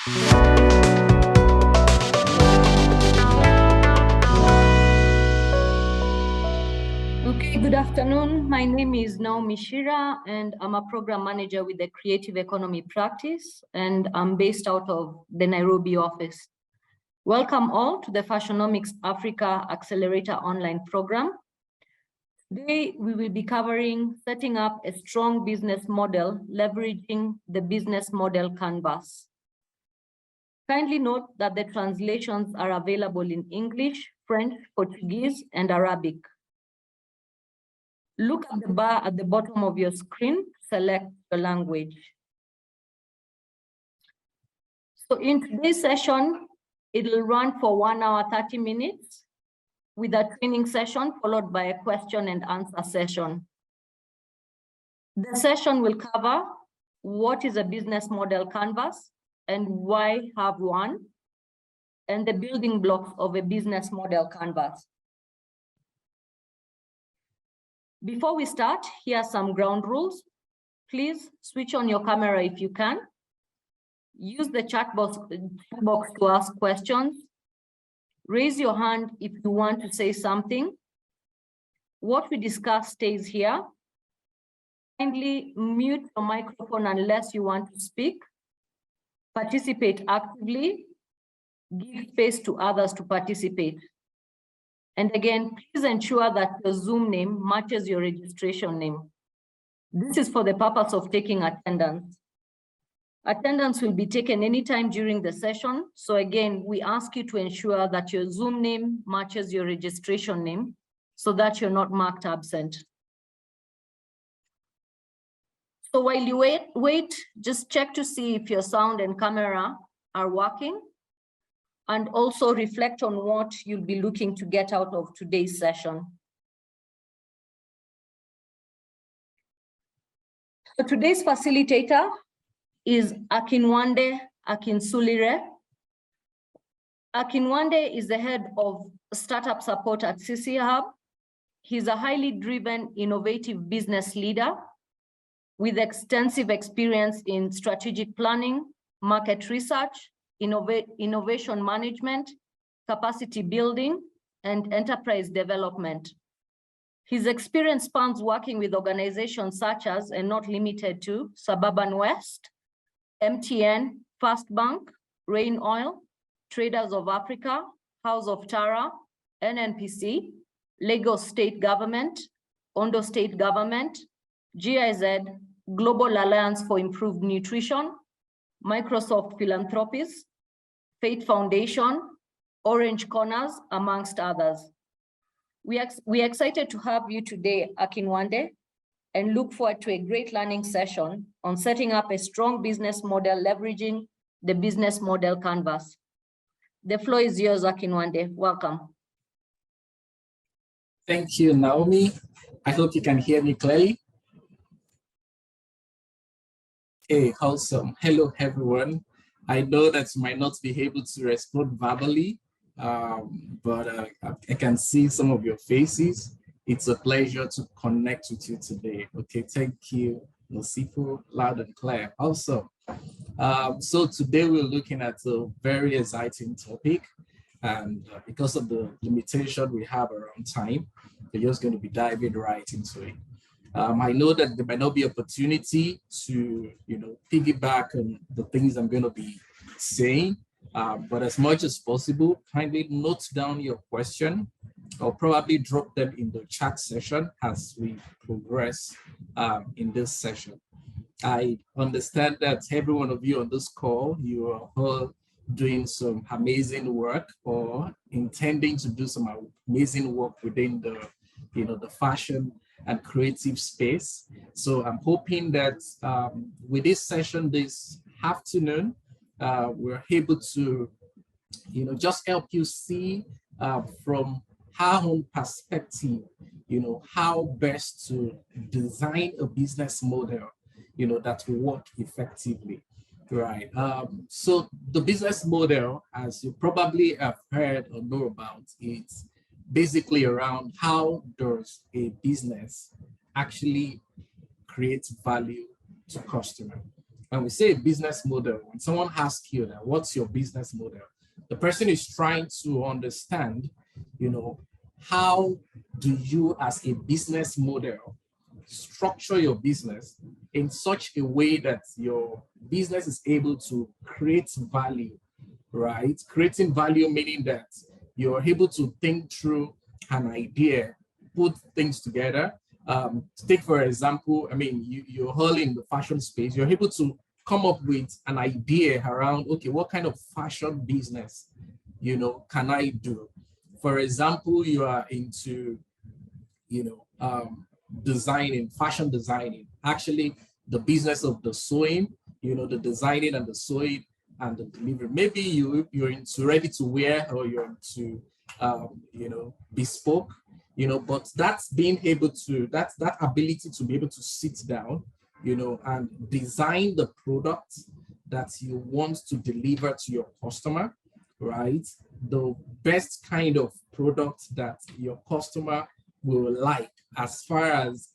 Okay, good afternoon. My name is Naomi Shira, and I'm a program manager with the Creative Economy Practice, and I'm based out of the Nairobi office. Welcome all to the Fashionomics Africa Accelerator online program. Today, we will be covering setting up a strong business model, leveraging the business model canvas. Kindly note that the translations are available in English, French, Portuguese, and Arabic. Look at the bar at the bottom of your screen, select the language. So in today's session, it'll run for 1 hour, 30 minutes with a training session followed by a question and answer session. The session will cover what is a business model canvas and why have one, and the building blocks of a business model canvas. Before we start, here are some ground rules. Please switch on your camera if you can. Use the chat box to ask questions. Raise your hand if you want to say something. What we discuss stays here. Kindly mute your microphone unless you want to speak. Participate actively. Give space to others to participate. And again, please ensure that your Zoom name matches your registration name. This is for the purpose of taking attendance. Attendance will be taken anytime during the session. So again, we ask you to ensure that your Zoom name matches your registration name so that you're not marked absent. So while you wait, just check to see if your sound and camera are working, and also reflect on what you'll be looking to get out of today's session. So today's facilitator is Akinwande Akinsulire. Akinwande is the head of startup support at CC Hub. He's a highly driven, innovative business leader with extensive experience in strategic planning, market research, innovation management, capacity building, and enterprise development. His experience spans working with organizations such as, and not limited to, Suburban West, MTN, First Bank, Rain Oil, Traders of Africa, House of Tara, NNPC, Lagos State Government, Ondo State Government, GIZ, Global Alliance for Improved Nutrition, Microsoft Philanthropies, Faith Foundation, Orange Corners, amongst others. We are excited to have you today, Akinwande, and look forward to a great learning session on setting up a strong business model leveraging the business model canvas. The floor is yours, Akinwande. Welcome. Thank you, Naomi. I hope you can hear me clearly. Hey, awesome. Hello, everyone. I know that you might not be able to respond verbally, but I can see some of your faces. It's a pleasure to connect with you today. Okay, thank you, Nosifo, loud and clear. Also, so today we're looking at a very exciting topic, and because of the limitation we have around time, we're just going to be diving right into it. I know that there might not be opportunity to, piggyback on the things I'm going to be saying, but as much as possible, kindly note down your question or probably drop them in the chat session as we progress in this session. I understand that every one of you on this call, you are all doing some amazing work or intending to do some amazing work within the, the fashion and creative space. So I'm hoping that with this session this afternoon, we're able to, just help you see from our own perspective, how best to design a business model, that will work effectively, right? So the business model, as you probably have heard or know about, it's basically around how does a business actually create value to customer, when we say business model, when someone asks you that, what's your business model? The person is trying to understand, how do you as a business model structure your business in such a way that your business is able to create value, right? Creating value meaning that you're able to think through an idea, put things together. Take for example, you're all in the fashion space, you're able to come up with an idea around, okay, what kind of fashion business, can I do? For example, you are into, designing, fashion designing, actually the business of the sewing, the designing and the sewing and the delivery. Maybe you're into ready to wear, or you're into, bespoke, but that's being able to, that's that ability to be able to sit down, and design the product that you want to deliver to your customer, right? The best kind of product that your customer will like as far as,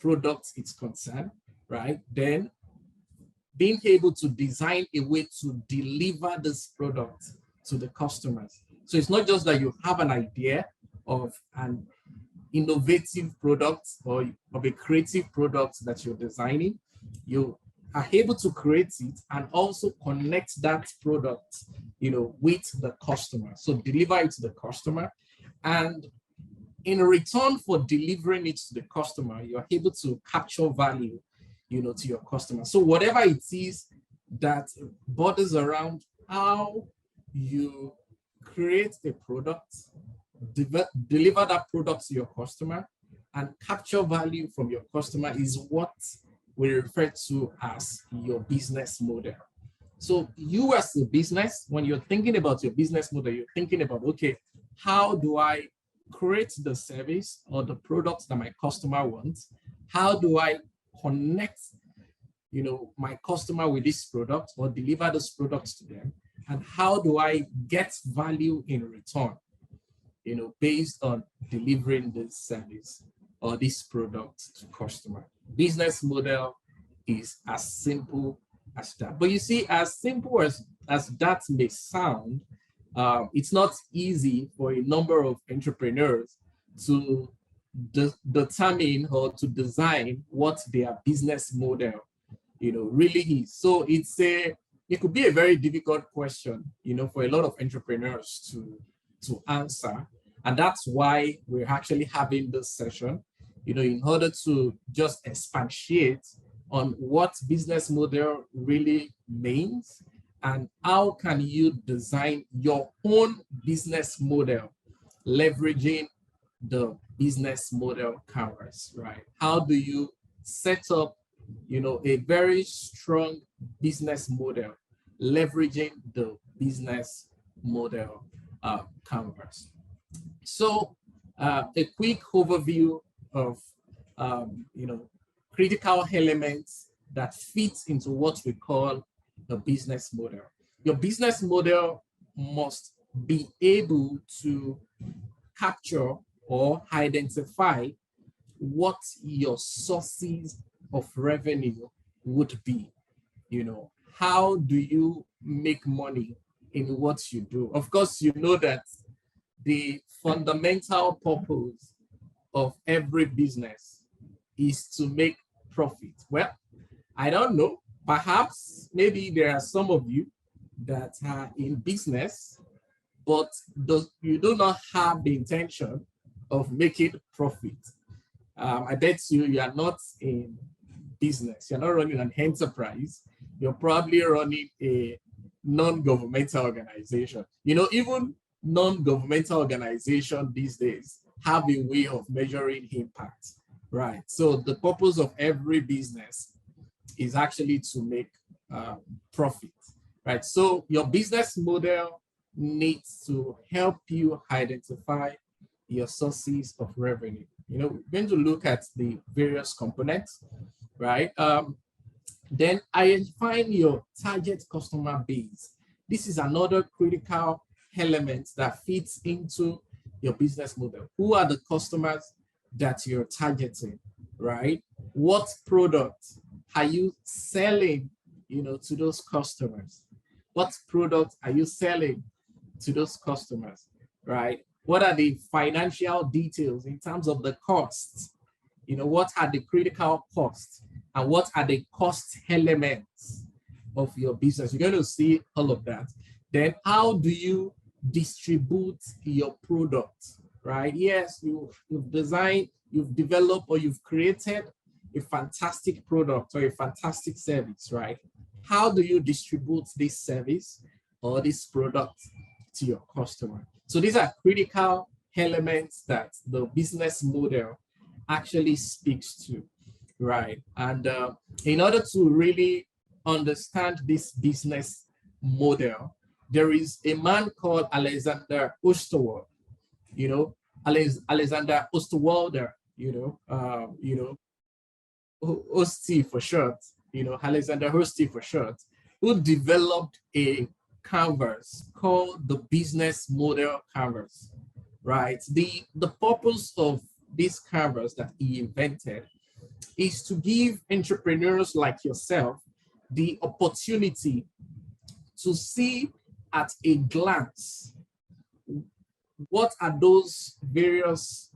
product is concerned, right? Then being able to design a way to deliver this product to the customers. So it's not just that you have an idea of an innovative product or of a creative product that you're designing, you are able to create it and also connect that product, with the customer. So deliver it to the customer, and in return for delivering it to the customer, you're able to capture value, to your customer. So whatever it is that borders around how you create a product, deliver that product to your customer, and capture value from your customer is what we refer to as your business model. So you as a business, when you're thinking about your business model, you're thinking about, okay, how do I create the service or the products that my customer wants? How do I connect, my customer with this product or deliver those products to them? And how do I get value in return, based on delivering this service or this product to customer? Business model is as simple as that. But you see, as simple as that may sound, it's not easy for a number of entrepreneurs to determine or to design what their business model, really is. So it could be a very difficult question, for a lot of entrepreneurs to answer. And that's why we're actually having this session, in order to just expatiate on what business model really means and how can you design your own business model, leveraging the business model canvas, right? How do you set up, a very strong business model, leveraging the business model canvas? So a quick overview of, critical elements that fit into what we call the business model. Your business model must be able to capture or identify what your sources of revenue would be. How do you make money in what you do? Of course, you know that the fundamental purpose of every business is to make profit. Well, I don't know. Perhaps maybe there are some of you that are in business, but you do not have the intention of making profit. I bet you are not in business. You're not running an enterprise. You're probably running a non-governmental organization. Even non-governmental organizations these days have a way of measuring impact, right? So the purpose of every business is actually to make profit, right? So your business model needs to help you identify your sources of revenue. We're going to look at the various components, right? Then identifying your target customer base. This is another critical element that fits into your business model. Who are the customers that you're targeting, right? What product are you selling to those customers? What product are you selling to those customers, right? What are the financial details in terms of the costs? What are the critical costs and what are the cost elements of your business? You're going to see all of that. Then how do you distribute your product, right? Yes, you've designed, you've developed, or you've created a fantastic product or a fantastic service, right? How do you distribute this service or this product to your customer? So these are critical elements that the business model actually speaks to, right? And in order to really understand this business model, there is a man called Alexander Osterwald, Alexander Osterwalder, Osti for short, Alexander Osti for short, who developed a canvas called the business model canvas, right? The purpose of this canvas that he invented is to give entrepreneurs like yourself the opportunity to see at a glance what are those various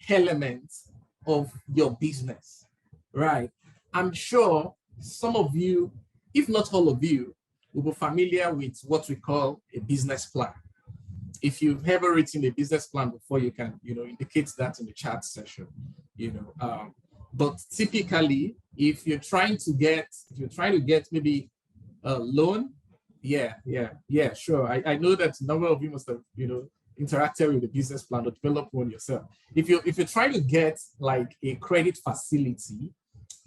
elements of your business, right? I'm sure some of you, if not all of you, will be familiar with what we call a business plan. If you've ever written a business plan before, you can, indicate that in the chat session, but typically, if you're trying to get maybe a loan, sure. I know that a number of you must have, interacted with the business plan or developed one yourself. If you're trying to get like a credit facility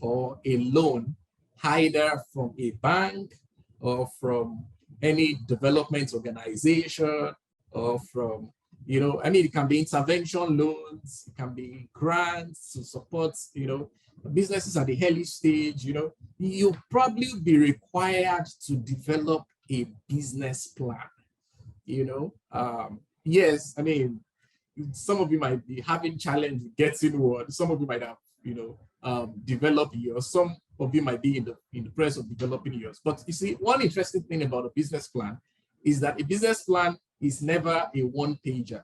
or a loan, either from a bank or from any development organization or from, it can be intervention loans, it can be grants to support, businesses at the early stage, you'll probably be required to develop a business plan, yes, some of you might be having challenge getting one, some of you might have, developed yours, some of you might be in the process of developing yours. But you see, one interesting thing about a business plan is that a business plan is never a one-pager,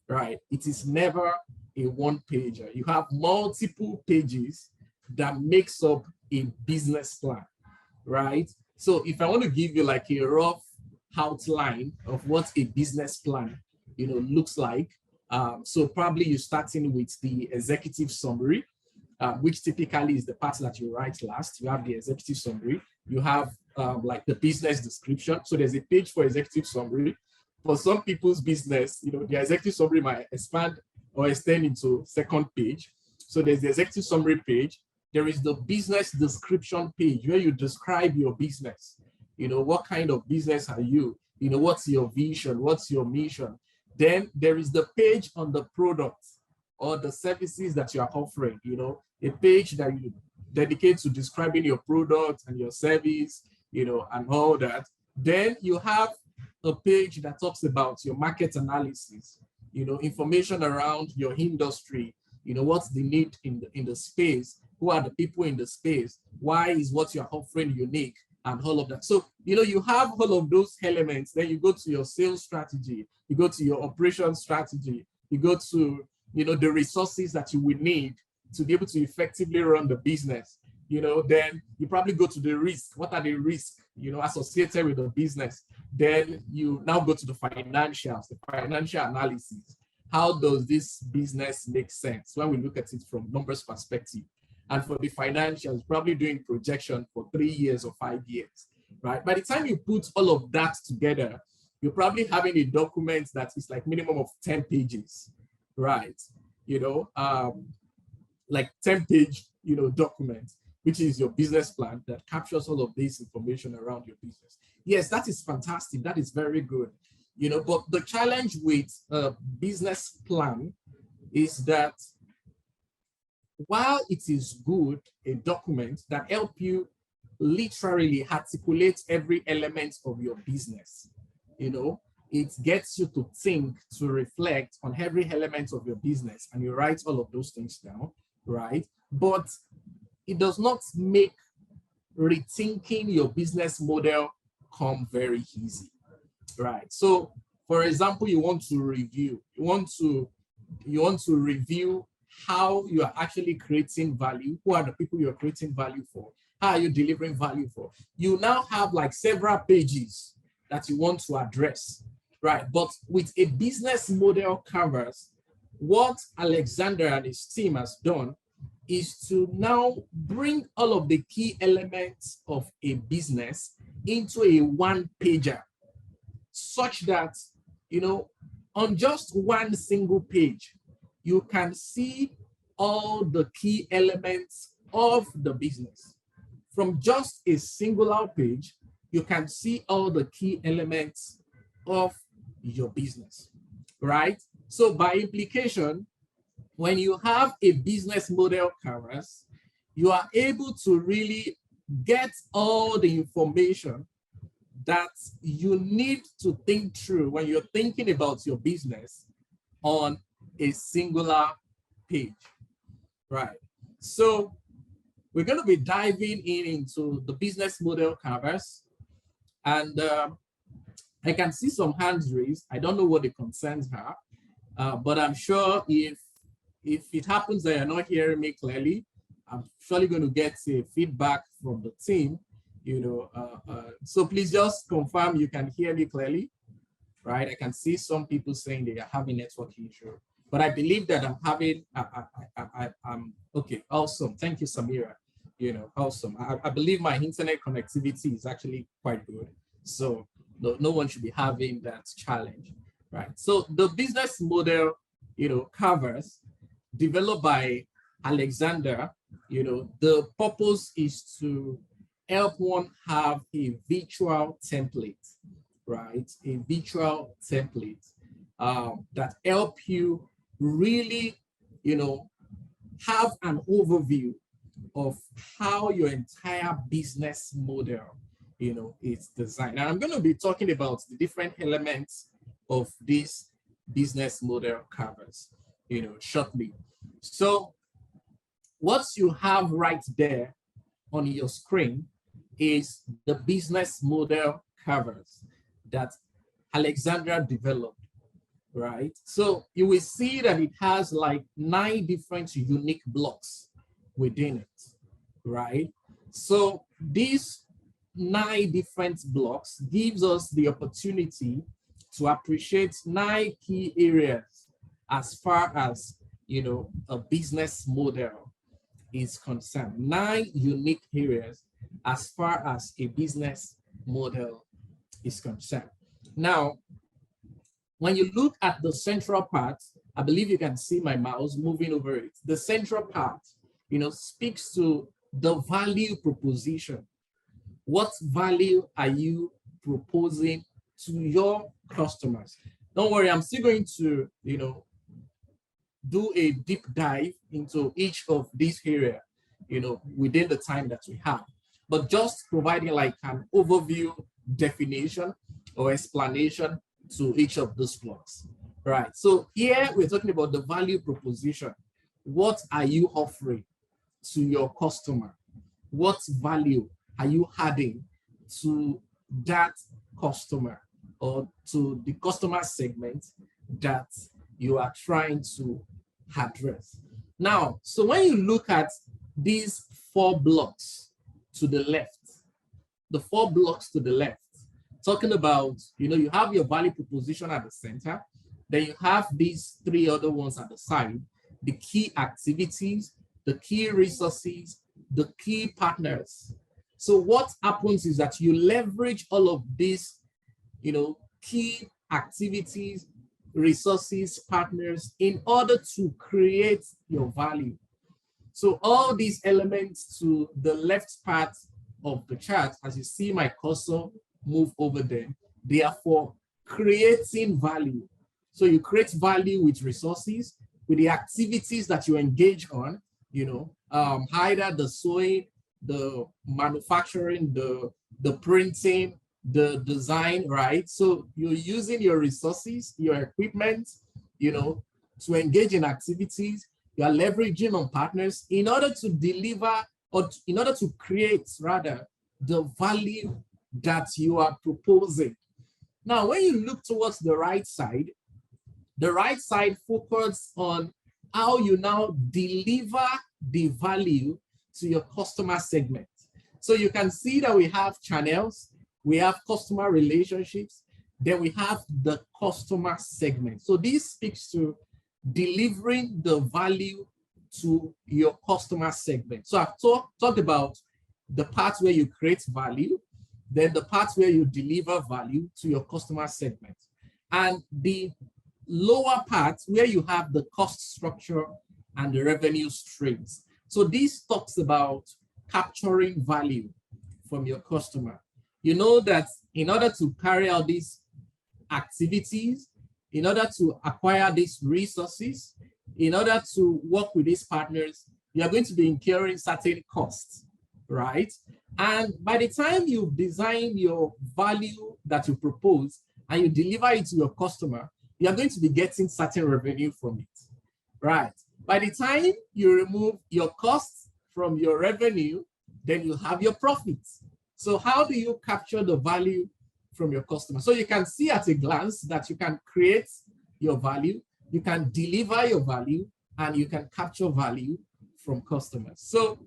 right? It is never a one-pager. You have multiple pages that makes up a business plan, right? So if I want to give you like a rough outline of what a business plan, looks like, so probably you're starting with the executive summary, which typically is the part that you write last. You have the executive summary. You have like the business description. So there's a page for executive summary. For some people's business, the executive summary might expand or extend into second page. So there's the executive summary page. There is the business description page where you describe your business. What kind of business are you? What's your vision? What's your mission? Then there is the page on the product or the services that you are offering, a page that you dedicate to describing your product and your service, and all that. Then you have a page that talks about your market analysis, information around your industry, what's the need in the space, who are the people in the space, why is what you're offering unique, and all of that. So, you have all of those elements. Then you go to your sales strategy, you go to your operation strategy, you go to, the resources that you will need to be able to effectively run the business. Then you probably go to the risk. What are the risks, associated with the business? Then you now go to the financials, the financial analysis. How does this business make sense when we look at it from numbers perspective? And for the financials, probably doing projection for 3 years or 5 years, right? By the time you put all of that together, you're probably having a document that is like minimum of 10 pages, right? Like 10-page, document, which is your business plan that captures all of this information around your business. Yes, that is fantastic. That is very good. But the challenge with a business plan is that while it is good, a document that helps you literally articulate every element of your business, it gets you to think, to reflect on every element of your business, and you write all of those things down, right? But it does not make rethinking your business model come very easy, right? So, for example, you want to review how you are actually creating value. Who are the people you're creating value for? How are you delivering value for? You now have like several pages that you want to address, right? But with a business model canvas, what Alexander and his team has done is to now bring all of the key elements of a business into a one-pager, such that, you know, on just one single page, you can see all the key elements of the business. From just a singular page, you can see all the key elements of your business, right? So by implication, when you have a business model canvas, you are able to really get all the information that you need to think through when you're thinking about your business on a singular page, right? So we're going to be diving into the business model canvas, and I can see some hands raised. I don't know what the concerns are, but I'm sure if it happens that you're not hearing me clearly, I'm surely going to get feedback from the team, you know. So please just confirm you can hear me clearly, right? I can see some people saying they are having network issue, but I believe that I'm having, I'm okay, awesome. Thank you, Samira. You know, awesome. I believe my internet connectivity is actually quite good. So no one should be having that challenge, right? So the business model, you know, covers developed by Alexander, you know, the purpose is to help one have a virtual template, right? A virtual template that help you really, you know, have an overview of how your entire business model, you know, is designed. And I'm going to be talking about the different elements of this business model covers, you know, shortly. So what you have right there on your screen is the business model covers that Alexandra developed, right? So you will see that it has like 9 different unique blocks within it, right? So these 9 different blocks gives us the opportunity to appreciate 9 key areas as far as, you know, a business model is concerned. 9 unique areas as far as a business model is concerned. Now, when you look at the central part, I believe you can see my mouse moving over it. The central part, you know, speaks to the value proposition. What value are you proposing to your customers? Don't worry, I'm still going to, you know, do a deep dive into each of these areas, you know, within the time that we have, but just providing like an overview definition or explanation to each of those blocks, right? So here we're talking about the value proposition. What are you offering to your customer? What value are you adding to that customer or to the customer segment that you are trying to address? Now, so when you look at these 4 blocks to the left, the 4 blocks to the left, talking about, you know, you have your value proposition at the center, then you have these 3 other ones at the side, the key activities, the key resources, the key partners. So what happens is that you leverage all of these, you know, key activities, resources, partners in order to create your value. So all these elements to the left part of the chart, as you see my cursor move over there, they are for creating value. So you create value with resources, with the activities that you engage on, you know, either the sewing, the manufacturing, the printing, the design, right? So you're using your resources, your equipment, you know, to engage in activities. You are leveraging on partners in order to deliver or in order to create rather the value that you are proposing. Now, when you look towards the right side focuses on how you now deliver the value to your customer segment. So you can see that we have channels, we have customer relationships, then we have the customer segment. So this speaks to delivering the value to your customer segment. So I've talked about the part where you create value, then the part where you deliver value to your customer segment, and the lower part where you have the cost structure and the revenue streams. So this talks about capturing value from your customer. You know that in order to carry out these activities, in order to acquire these resources, in order to work with these partners, you are going to be incurring certain costs, right? And by the time you design your value that you propose and you deliver it to your customer, you are going to be getting certain revenue from it, right? By the time you remove your costs from your revenue, then you have your profits. So how do you capture the value from your customer? So you can see at a glance that you can create your value, you can deliver your value, and you can capture value from customers. So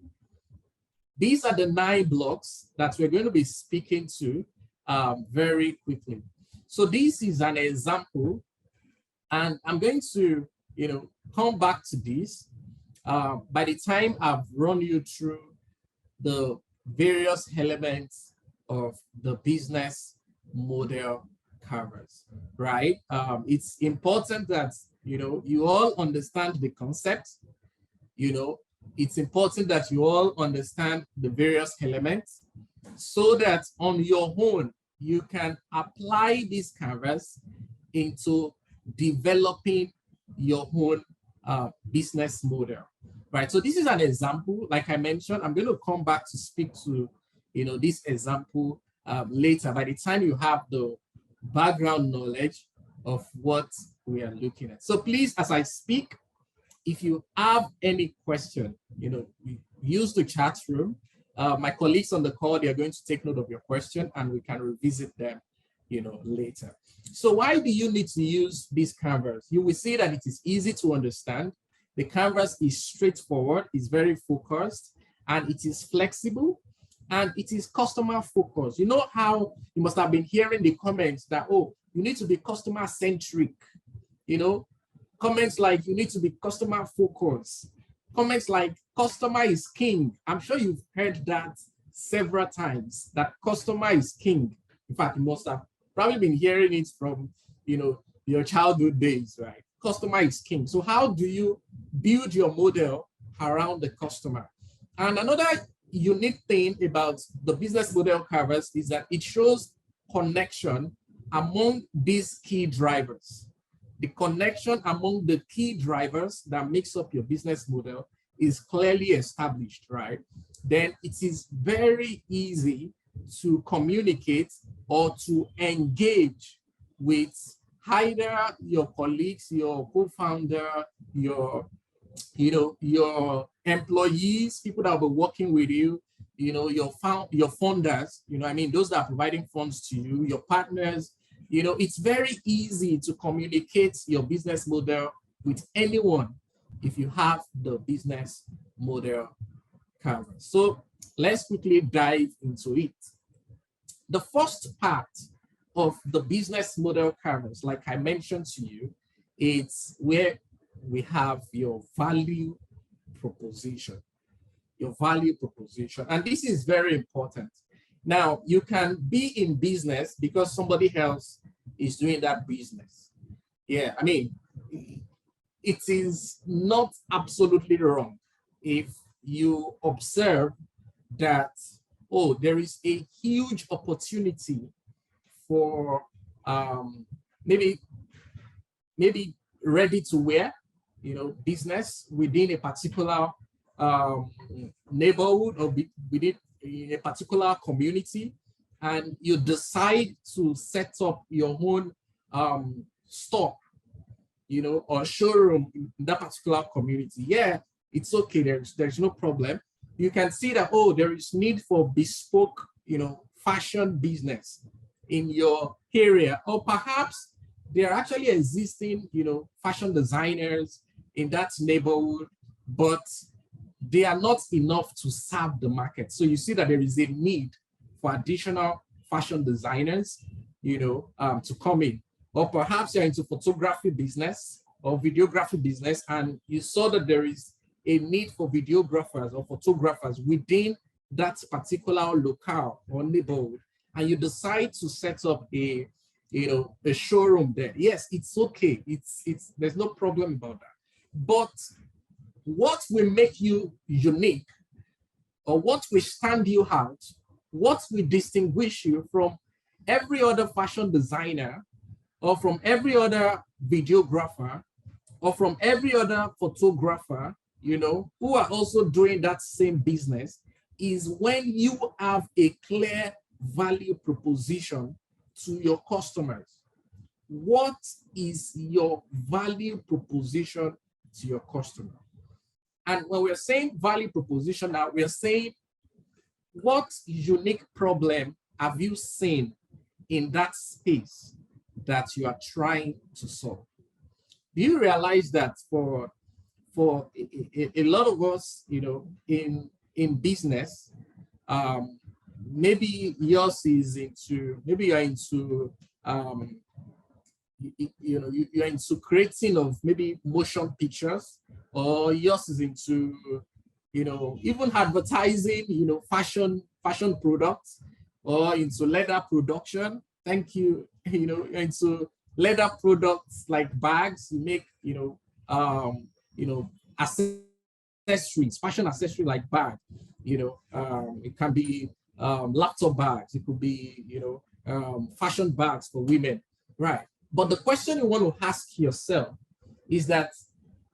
these are the 9 blocks that we're going to be speaking to very quickly. So this is an example, and I'm going to, come back to this by the time I've run you through the various elements of the business model canvas, right? It's important that, you all understand the concept. It's important that you all understand the various elements so that on your own, you can apply this canvas into developing your own business model, right? So this is an example. Like I mentioned, I'm going to come back to speak to, this example later, by the time you have the background knowledge of what we are looking at. So please, as I speak, if you have any question, use the chat room. My colleagues on the call, they are going to take note of your question and we can revisit them, later. So why do you need to use this canvas? You will see that it is easy to understand. The canvas is straightforward, it's very focused, and it is flexible, and it is customer focused. You know how you must have been hearing the comments that, oh, you need to be customer centric, comments like you need to be customer focused, comments like customer is king. I'm sure you've heard that several times, that customer is king. In fact, you must have probably been hearing it from, your childhood days, right? Customer is king. So how do you build your model around the customer? And another unique thing about the business model canvas is that it shows connection among these key drivers. The connection among the key drivers that makes up your business model is clearly established, right? Then it is very easy to communicate or to engage with either your colleagues, your co-founder, your employees, people that will be working with you, your funders, those that are providing funds to you, your partners. It's very easy to communicate your business model with anyone if you have the business model canvas. So let's quickly dive into it. The first part of the business model canvas, like I mentioned to you, it's where we have your value proposition. Your value proposition. And this is very important. Now, you can be in business because somebody else is doing that business. Yeah, it is not absolutely wrong if you observe that, oh, there is a huge opportunity for maybe ready to wear, business within a particular neighborhood or within a particular community, and you decide to set up your own store, or showroom in that particular community. Yeah, it's okay. There's no problem. you can see that, oh, there is need for bespoke, fashion business in your area, or perhaps there are actually existing, fashion designers in that neighborhood, but they are not enough to serve the market. So you see that there is a need for additional fashion designers, to come in. Or perhaps you're into photography business or videography business, and you saw that there is a need for videographers or photographers within that particular locale or neighborhood, and you decide to set up a showroom there. Yes, it's okay. It's there's no problem about that. But what will make you unique, or what will stand you out, what will distinguish you from every other fashion designer, or from every other videographer, or from every other photographer, who are also doing that same business, is when you have a clear value proposition to your customers. What is your value proposition to your customer? And when we're saying value proposition now, we're saying, what unique problem have you seen in that space that you are trying to solve? Do you realize that for a lot of us, in business, maybe yours is into, maybe you're into, you're into creating of maybe motion pictures, or yours is into, even advertising, fashion products, or into leather production. Thank you. You're into leather products like bags. You make, accessories, fashion accessory like bag. It can be laptop bags. It could be, fashion bags for women, right? But the question you want to ask yourself is that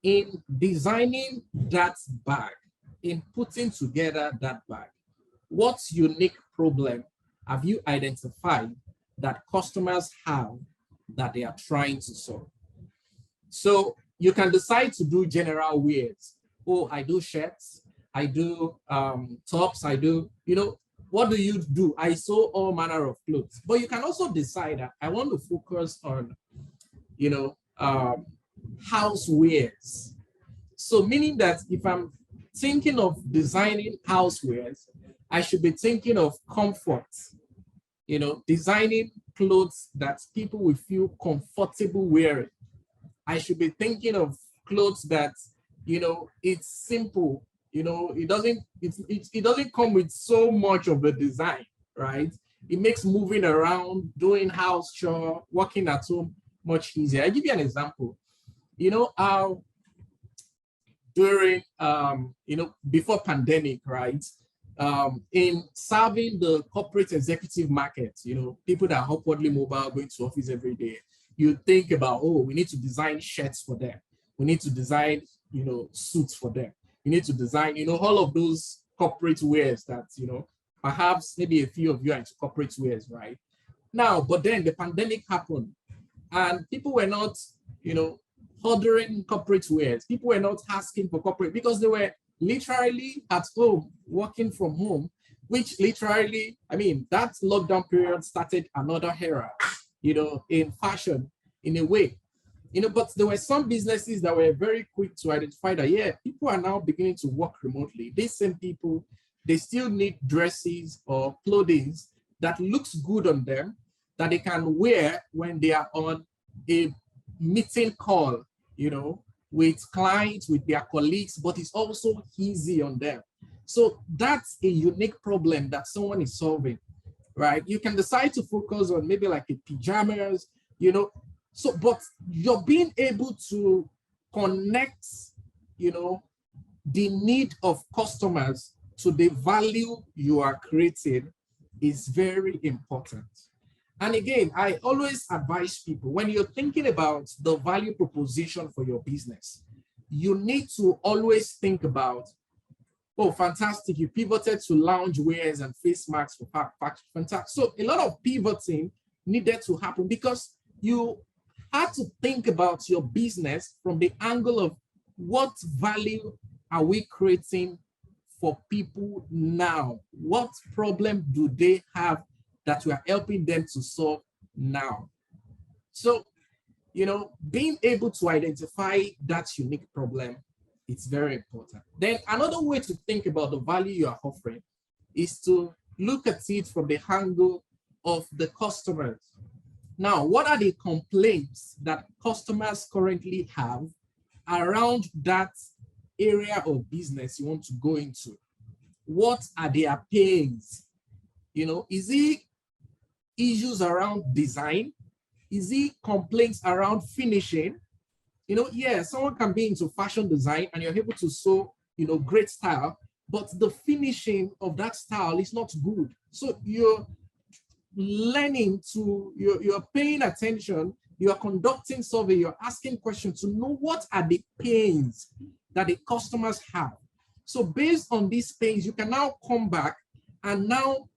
in designing that bag, in putting together that bag, what unique problem have you identified that customers have that they are trying to solve? So you can decide to do general wears. Oh, I do shirts, I do tops, I do, what do you do? I sew all manner of clothes. But you can also decide that I want to focus on, housewares. So meaning that if I'm thinking of designing housewares, I should be thinking of comfort, designing clothes that people will feel comfortable wearing. I should be thinking of clothes that, it's simple, it doesn't come with so much of a design, right? It makes moving around, doing house chore, working at home much easier. I'll give you an example. How during, before pandemic, right? In serving the corporate executive market, people that are upwardly mobile, going to office every day, you think about, oh, we need to design shirts for them. We need to design, suits for them. You need to design, all of those corporate wears that, perhaps maybe a few of you are into corporate wears, right? Now, but then the pandemic happened and people were not, ordering corporate wears. People were not asking for corporate because they were literally at home, working from home, which literally, that lockdown period started another era, in fashion, in a way. But there were some businesses that were very quick to identify that, yeah, people are now beginning to work remotely. These same people, they still need dresses or clothing that looks good on them, that they can wear when they are on a meeting call, with clients, with their colleagues, but it's also easy on them. So that's a unique problem that someone is solving, right? You can decide to focus on maybe like a pajamas, so, but you're being able to connect, the need of customers to the value you are creating is very important. And again, I always advise people, when you're thinking about the value proposition for your business, you need to always think about, oh, fantastic, you pivoted to lounge wears and face masks for fantastic. So a lot of pivoting needed to happen because you had to think about your business from the angle of what value are we creating for people now? What problem do they have that we are helping them to solve now? So, you know, being able to identify that unique problem, it's very important. Then another way to think about the value you are offering is to look at it from the angle of the customers. Now, what are the complaints that customers currently have around that area of business you want to go into? What are their pains? You know, is it issues around design? Is it complaints around finishing? You know, yeah, someone can be into fashion design and you're able to sew, you know, great style, but the finishing of that style is not good. So you're learning to, you're paying attention, you're conducting survey, you're asking questions to know what are the pains that the customers have. So based on these pains, you can now come back and now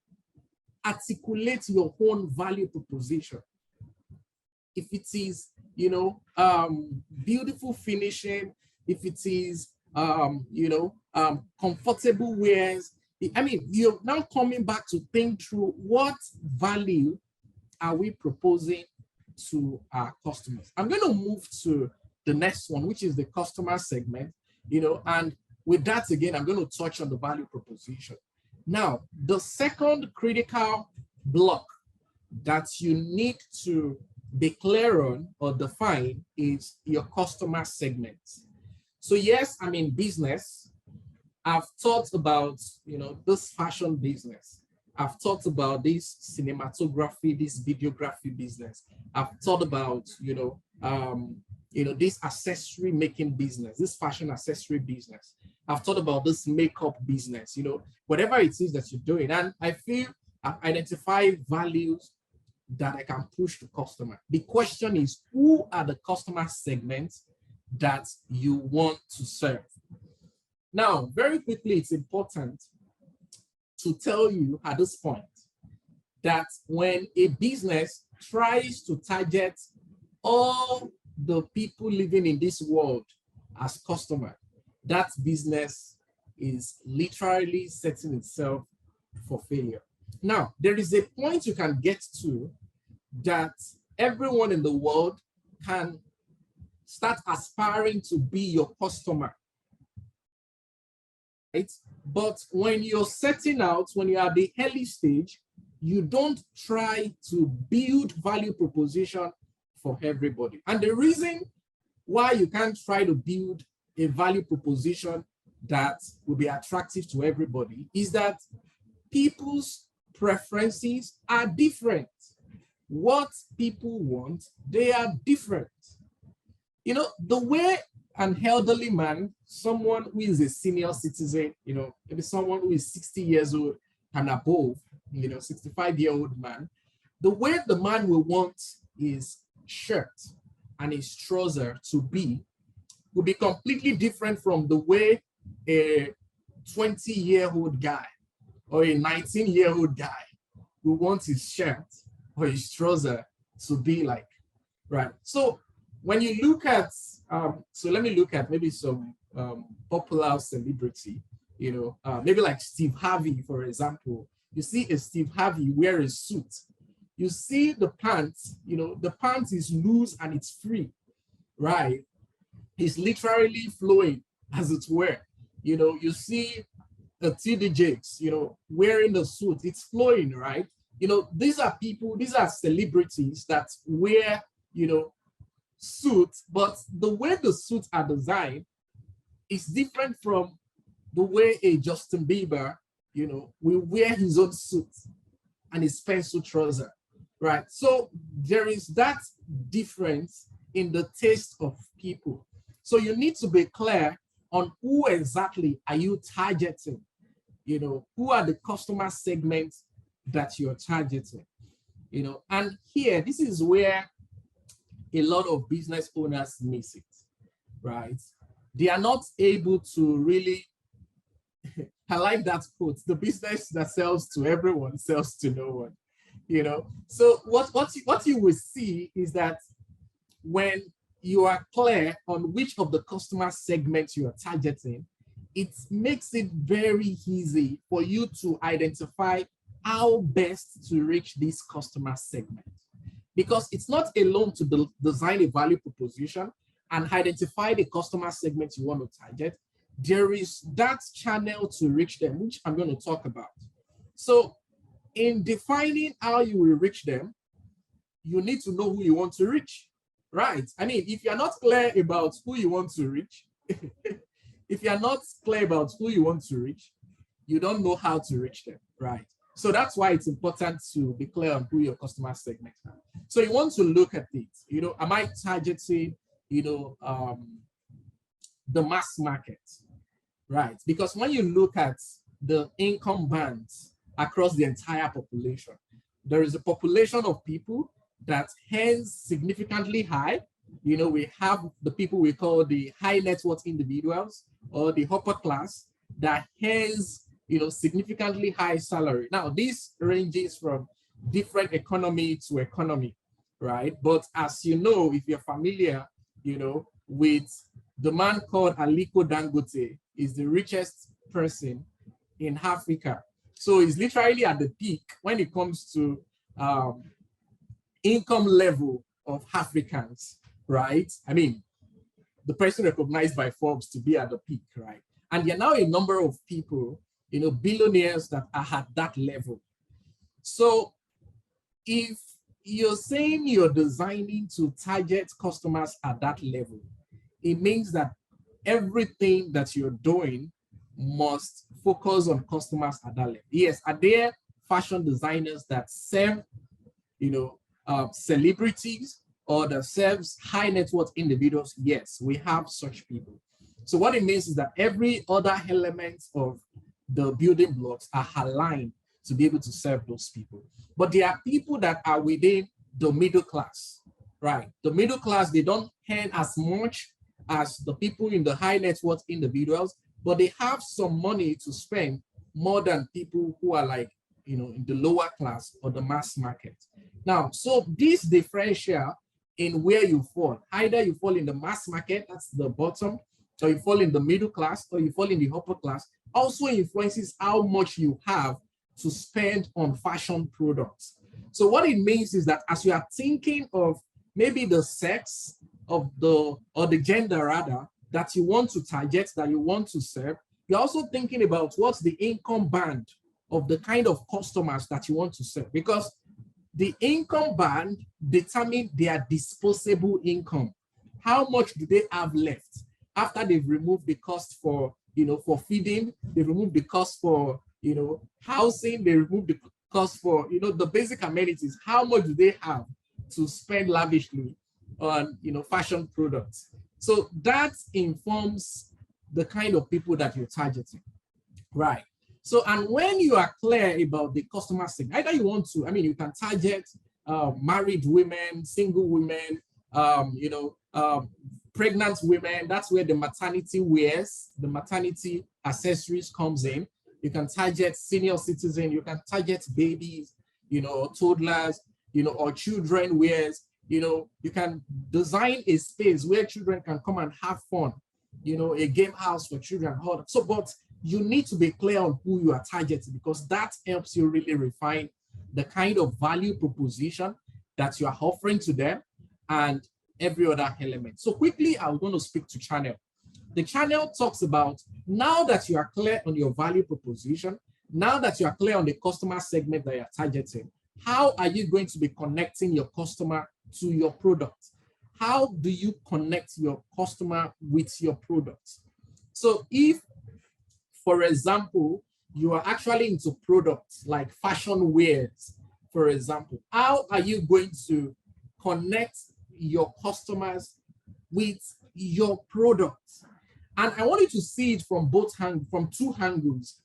articulate your own value proposition. If it is, you know, beautiful finishing, if it is, you know, comfortable wears, I mean, you're now coming back to think through what value are we proposing to our customers. I'm going to move to the next one, which is the customer segment, you know, and with that, again, I'm going to touch on the value proposition. Now, the second critical block that you need to be clear on or define is your customer segment. So yes, I'm in business. I've thought about, you know, this fashion business. I've thought about this cinematography, this videography business. I've thought about, you know, this accessory making business, this fashion accessory business. I've thought about this makeup business, you know, whatever it is that you're doing. And I feel I've identified values that I can push to customer. The question is, who are the customer segments that you want to serve? Now, very quickly, it's important to tell you at this point that when a business tries to target all the people living in this world as customer, that business is literally setting itself for failure. Now, there is a point you can get to that everyone in the world can start aspiring to be your customer, right? But when you're setting out, when you're at the early stage, you don't try to build value proposition for everybody. And the reason why you can't try to build a value proposition that will be attractive to everybody is that people's preferences are different. What people want, they are different. You know, the way an elderly man, someone who is a senior citizen, you know, maybe someone who is 60 years old and above, you know, 65-year-old man, the way the man will want his shirt and his trouser to be will be completely different from the way a 20-year-old guy or a 19-year-old guy will want his shirt or his trouser to be like, right? So when you look at, so let me look at maybe some popular celebrity, you know, maybe like Steve Harvey, for example. You see a Steve Harvey wear a suit. You see the pants, you know, the pants is loose and it's free, right? It's literally flowing as it were. You know, you see a TD Jakes, you know, wearing the suit, it's flowing, right? You know, these are people, these are celebrities that wear, you know, suits, but the way the suits are designed is different from the way a Justin Bieber, you know, will wear his own suit and his pencil trouser, right? So there is that difference in the taste of people. So you need to be clear on who exactly are you targeting, you know, who are the customer segments that you're targeting, you know, and here, this is where a lot of business owners miss it, right? They are not able to really, I like that quote, the business that sells to everyone sells to no one, you know? So what you will see is that when you are clear on which of the customer segments you are targeting, it makes it very easy for you to identify how best to reach this customer segment. Because it's not alone to design a value proposition and identify the customer segment you want to target. There is that channel to reach them, which I'm going to talk about. So in defining how you will reach them, you need to know who you want to reach, right? I mean, if you're not clear about who you want to reach, if you're not clear about who you want to reach, you don't know how to reach them, right? So that's why it's important to be clear on who your customer segment are. So you want to look at it, you know, am I targeting, you know, the mass market, right? Because when you look at the income bands across the entire population, there is a population of people that earns significantly high. You know, we have the people we call the high net worth individuals or the upper class that earns, you know, significantly high salary. Now, this ranges from different economy to economy, right? But as you know, if you're familiar, you know, with the man called Aliko Dangote, is the richest person in Africa. So he's literally at the peak when it comes to income level of Africans, right? I mean, the person recognized by Forbes to be at the peak, right? And there are now a number of people, you know, billionaires that are at that level. So if you're saying you're designing to target customers at that level, it means that everything that you're doing must focus on customers at that level. Yes, are there fashion designers that serve, you know, celebrities or that serves high net worth individuals? Yes, we have such people. So what it means is that every other element of the building blocks are aligned to be able to serve those people. But there are people that are within the middle class, right? The middle class, they don't earn as much as the people in the high net worth individuals, but they have some money to spend more than people who are like, you know, in the lower class or the mass market. Now, so this differential in where you fall, either you fall in the mass market, that's the bottom, or you fall in the middle class, or you fall in the upper class, also influences how much you have to spend on fashion products. So what it means is that as you are thinking of maybe the sex of or the gender rather, that you want to target, that you want to serve, you're also thinking about what's the income band of the kind of customers that you want to serve, because the income band determines their disposable income. How much do they have left after they've removed the cost for, you know, for feeding, they've removed the cost for, you know, housing, they removed the cost for, you know, the basic amenities. How much do they have to spend lavishly on, you know, fashion products? So that informs the kind of people that you're targeting, right? So, and when you are clear about the customer segment, either you want to, I mean, you can target married women, single women, you know, pregnant women. That's where the maternity wears, the maternity accessories comes in. You can target senior citizens, you can target babies, you know, toddlers, you know, or children wears. You know, you can design a space where children can come and have fun, you know, a game house for children. So, but you need to be clear on who you are targeting, because that helps you really refine the kind of value proposition that you are offering to them and every other element. So quickly, I'm going to speak to channel. The channel talks about, now that you are clear on your value proposition, now that you are clear on the customer segment that you're targeting, how are you going to be connecting your customer to your product? How do you connect your customer with your product? So if, for example, you are actually into products like fashion wears, for example, how are you going to connect your customers with your product? And I want you to see it from from two angles.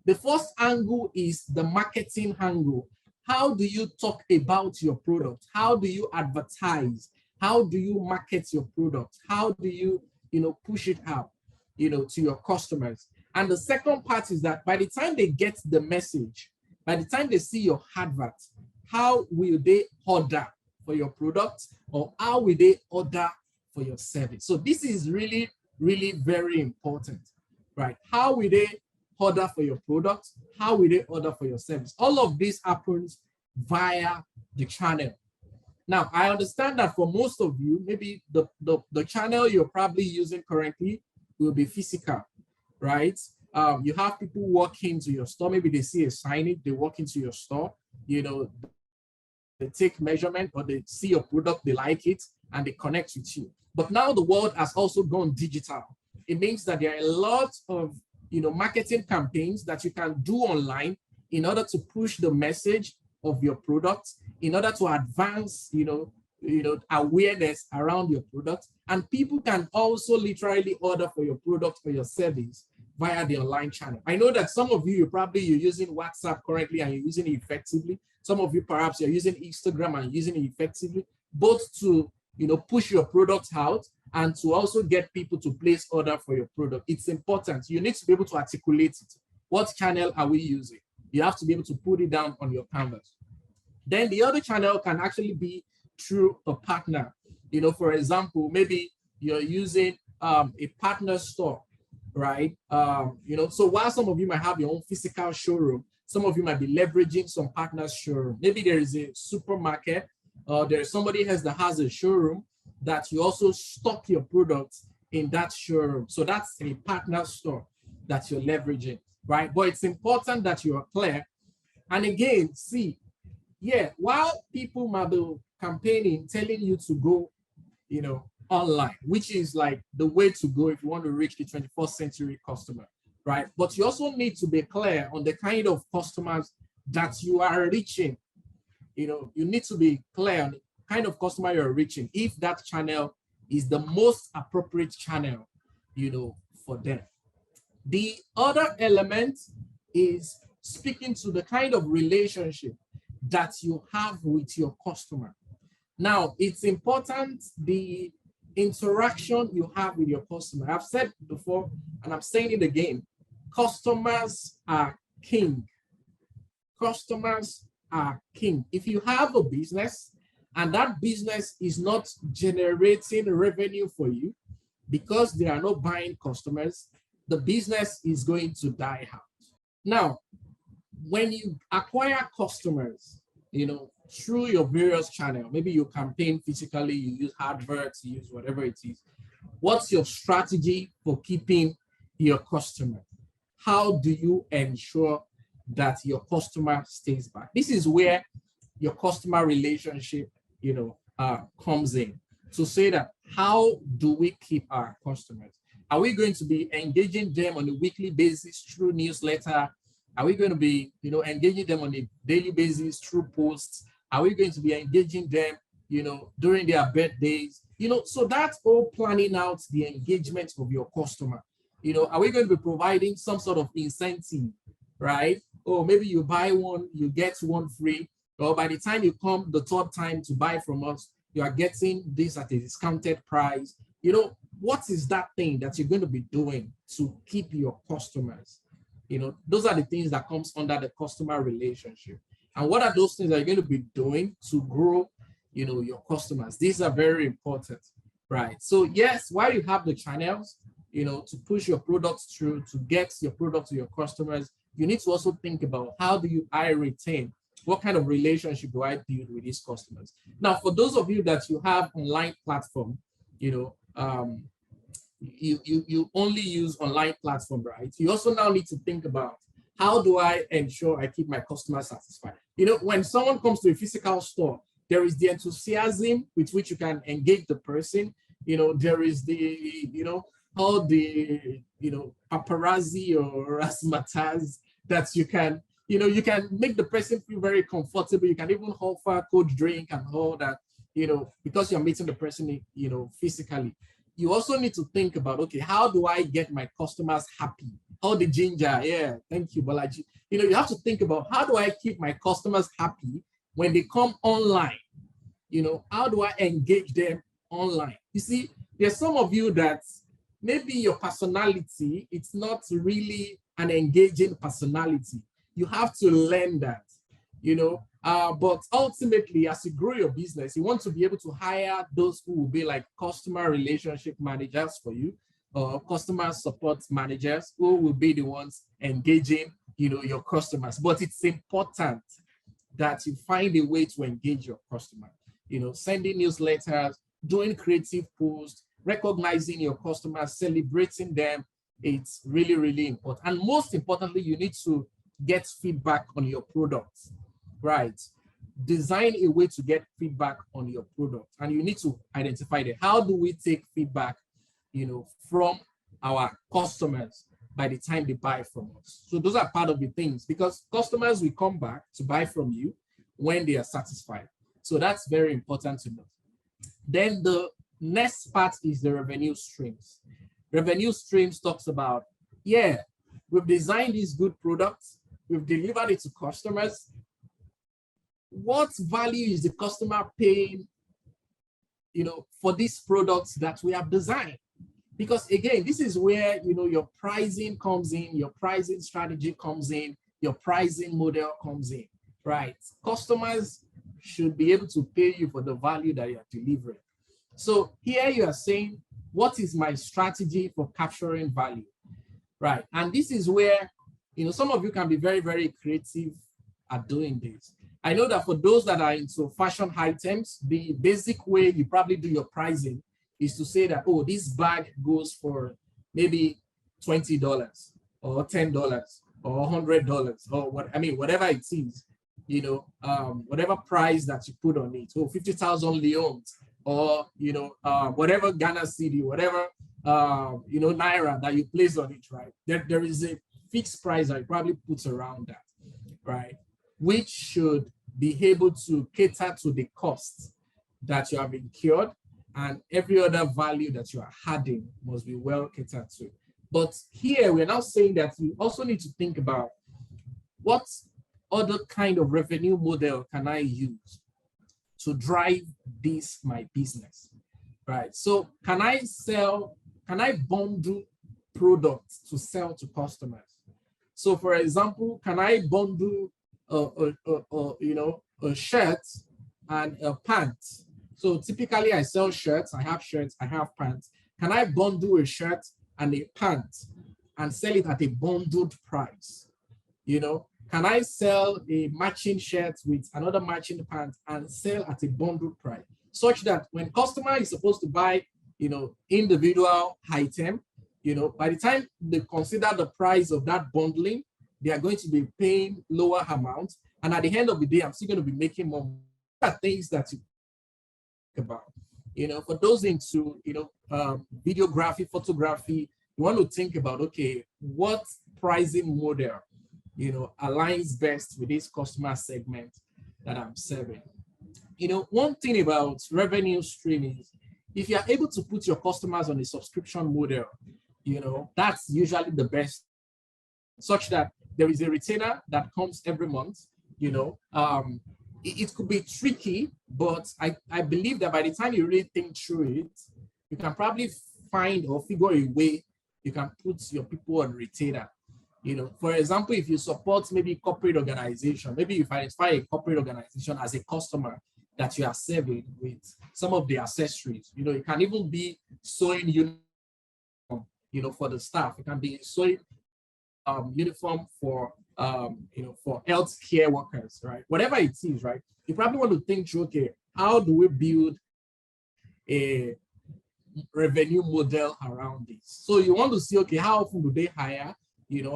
The first angle is the marketing angle. How do you talk about your product? How do you advertise? How do you market your product? How do you, you know, push it out, you know, to your customers? And the second part is that by the time they get the message, by the time they see your advert, how will they order for your product, or how will they order for your service? So this is really, really very important. right? How will they order for your product? How will they order for your service? All of this happens via the channel. Now, I understand that for most of you, maybe the channel you're probably using currently will be physical, right? You have people walk into your store, maybe they see a signage, they walk into your store, you know, they take measurement or they see your product, they like it, and they connect with you. But now the world has also gone digital. It means that there are a lot of, you know, marketing campaigns that you can do online in order to push the message of your product, in order to advance, you know, awareness around your product. And people can also literally order for your product or your service via the online channel. I know that some of you, you're using WhatsApp currently and you're using it effectively. Some of you perhaps you're using Instagram and using it effectively, both to, you know, push your product out and to also get people to place order for your product. It's important. You need to be able to articulate it. What channel are we using? You have to be able to put it down on your canvas. Then the other channel can actually be through a partner. You know, for example, maybe you're using a partner store, right? You know, so while some of you might have your own physical showroom, some of you might be leveraging some partner's showroom. Maybe there is a supermarket, or there's somebody else that has a showroom that you also stock your products in that showroom. So that's a partner store that you're leveraging, right? But it's important that you are clear. And again, see, yeah, while people might be campaigning, telling you to go, you know, online, which is like the way to go if you want to reach the 21st century customer, right? But you also need to be clear on the kind of customers that you are reaching. You know, you need to be clear on the kind of customer you're reaching, if that channel is the most appropriate channel, you know, for them. The other element is speaking to the kind of relationship that you have with your customer. Now, it's important the interaction you have with your customer. I've said before, and I'm saying it again, customers are king. Customers are king. If you have a business and that business is not generating revenue for you because there are no buying customers, the business is going to die out. Now, when you acquire customers, you know, through your various channels, maybe you campaign physically, you use adverts, you use whatever it is. What's your strategy for keeping your customer? How do you ensure that your customer stays back? This is where your customer relationship, you know, comes in. To say that, how do we keep our customers? Are we going to be engaging them on a weekly basis through newsletter? Are we going to be, you know, engaging them on a daily basis through posts? Are we going to be engaging them, you know, during their birthdays? You know, so that's all planning out the engagement of your customer. You know, are we going to be providing some sort of incentive, right? Or maybe you buy one, you get one free, or by the time you come the third time to buy from us, you are getting this at a discounted price. You know, what is that thing that you're going to be doing to keep your customers? You know, those are the things that comes under the customer relationship. And what are those things that you're going to be doing to grow, you know, your customers? These are very important, right? So yes, while you have the channels, you know, to push your products through, to get your product to your customers, you need to also think about how do I retain? What kind of relationship do I build with these customers? Now, for those of you that you have online platform, you know, you only use online platform, right? You also now need to think about, how do I ensure I keep my customers satisfied? You know, when someone comes to a physical store, there is the enthusiasm with which you can engage the person. You know, there is the, you know, all the, you know, paparazzi or razzmatazz that you can, you know, you can make the person feel very comfortable. You can even offer cold drink and all that, you know, because you're meeting the person, you know, physically. You also need to think about, okay, how do I get my customers happy? All the ginger, yeah, thank you, Balaji. You know, you have to think about, how do I keep my customers happy when they come online? You know, how do I engage them online? You see, there's some of you that maybe your personality, it's not really an engaging personality. You have to learn that, you know. But ultimately, as you grow your business, you want to be able to hire those who will be like customer relationship managers for you, or customer support managers who will be the ones engaging, your customers. But it's important that you find a way to engage your customer, sending newsletters, doing creative posts, recognizing your customers, celebrating them. It's really, really important. And most importantly, you need to get feedback on your products, right? Design a way to get feedback on your product, and you need to identify that. How do we take feedback, from our customers by the time they buy from us? So those are part of the things, because customers will come back to buy from you when they are satisfied. So that's very important to know. Then the next part is the revenue streams. Revenue streams talks about, yeah, we've designed these good products, we've delivered it to customers. What value is the customer paying, for these products that we have designed? Because again, this is where, your pricing comes in, your pricing strategy comes in, your pricing model comes in, right? Customers should be able to pay you for the value that you're delivering. So here you are saying, what is my strategy for capturing value, right? And this is where, some of you can be very, very creative at doing this. I know that for those that are into fashion items, the basic way you probably do your pricing is to say that, oh, this bag goes for maybe $20 or $10 or $100 or whatever it is, whatever price that you put on it, or 50,000 leones, or, whatever Ghana cedi, whatever, Naira that you place on it, right? There is a fixed price that you probably put around that, right? Which should be able to cater to the costs that you have incurred, and every other value that you are adding must be well catered to. But here we're now saying that you also need to think about what other kind of revenue model can I use to drive my business, right? So can I bundle products to sell to customers? So for example, can I bundle a shirt and a pant? So typically I sell shirts, I have pants. Can I bundle a shirt and a pant and sell it at a bundled price? Can I sell a matching shirt with another matching pant and sell at a bundled price, such that when customer is supposed to buy, individual item, by the time they consider the price of that bundling, they are going to be paying lower amounts. And at the end of the day, I'm still going to be making more. Things that you think about, for those into, videography, photography, you want to think about, okay, what pricing model, aligns best with this customer segment that I'm serving. One thing about revenue stream is, if you're able to put your customers on a subscription model, that's usually the best, such that there is a retainer that comes every month. It could be tricky, but I believe that by the time you really think through it, you can probably find or figure a way you can put your people on retainer. For example, if you support maybe corporate organization, maybe if I identify a corporate organization as a customer that you are serving with some of the accessories, it can even be sewing uniform, for the staff. It can be sewing uniform for for healthcare workers, right? Whatever it is, right? You probably want to think through, okay, how do we build a revenue model around this? So you want to see, okay, how often do they hire?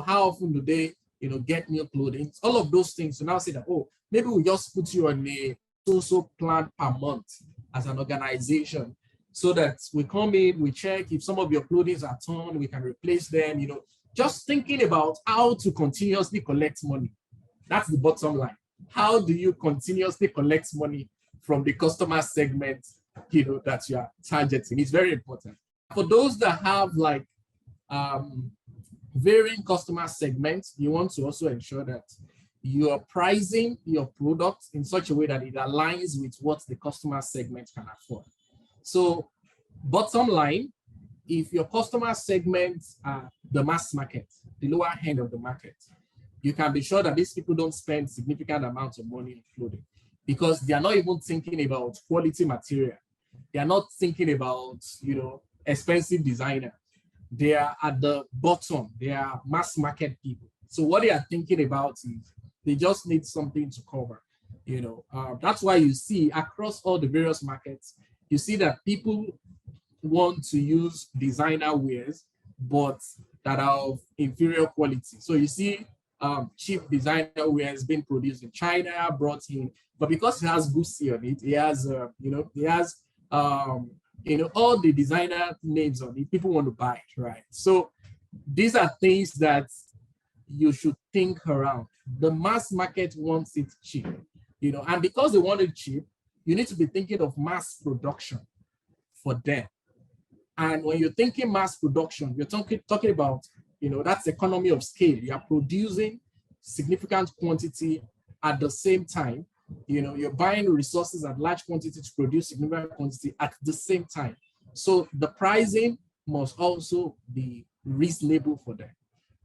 How often do they, get new clothing? All of those things. So now say that, oh, maybe we just put you on a so plan per month as an organization, so that we come in, we check if some of your clothing are torn, we can replace them, just thinking about how to continuously collect money. That's the bottom line. How do you continuously collect money from the customer segment, that you are targeting? It's very important. For those that have like varying customer segments, you want to also ensure that you are pricing your product in such a way that it aligns with what the customer segment can afford. So bottom line, if your customer segments are the mass market, the lower end of the market, you can be sure that these people don't spend significant amounts of money in clothing, because they are not even thinking about quality material. They are not thinking about, expensive designer. they are at the bottom. They are mass market people. So what they are thinking about is they just need something to cover. That's why you see across all the various markets, you see that people want to use designer wares, but that are of inferior quality. So you see cheap designer wares being produced in China, brought in, but because it has Gucci on it, it has, all the designer names on it, people want to buy it, right? So these are things that you should think around. The mass market wants it cheap, and because they want it cheap, you need to be thinking of mass production for them. And when you're thinking mass production, you're talking about, that's economy of scale. You are producing significant quantity at the same time. You're buying resources at large quantity to produce significant quantity at the same time. So the pricing must also be reasonable for them,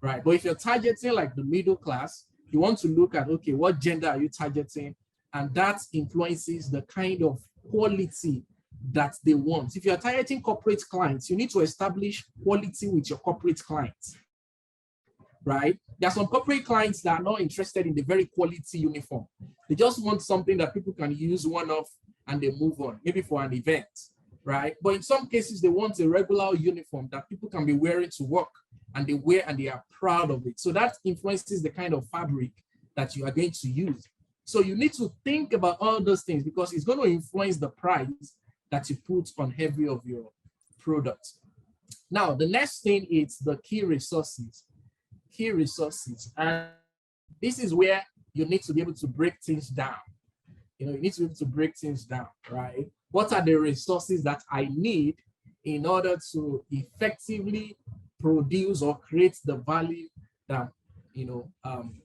right? But if you're targeting like the middle class, you want to look at, okay, what gender are you targeting? And that influences the kind of quality that they want. If you're targeting corporate clients, you need to establish quality with your corporate clients, right? There are some corporate clients that are not interested in the very quality uniform. They just want something that people can use one-off and they move on, maybe for an event, right? But in some cases, they want a regular uniform that people can be wearing to work, and they wear and they are proud of it. So that influences the kind of fabric that you are going to use. So you need to think about all those things because it's going to influence the price that you put on every of your products. Now, the next thing is the key resources. Key resources. And this is where you need to be able to break things down. You need to be able to break things down, right? What are the resources that I need in order to effectively produce or create the value that,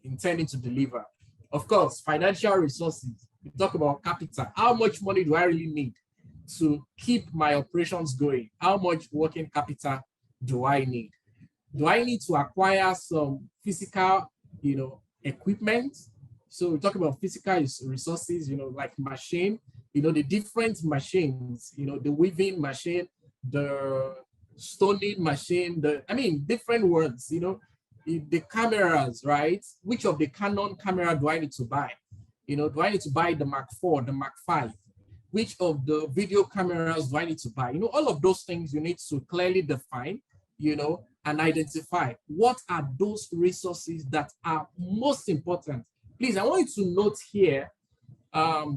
intending to deliver? Of course, financial resources. We talk about capital. How much money do I really need to keep my operations going? How much working capital do I need? Do I need to acquire some physical, equipment? So we talk about physical resources, like machine, the different machines, the weaving machine, the stoning machine, different words, the cameras, right? Which of the Canon camera do I need to buy? Do I need to buy the Mark IV, the Mark V? Which of the video cameras do I need to buy? All of those things you need to clearly define, and identify what are those resources that are most important. Please, I want you to note here,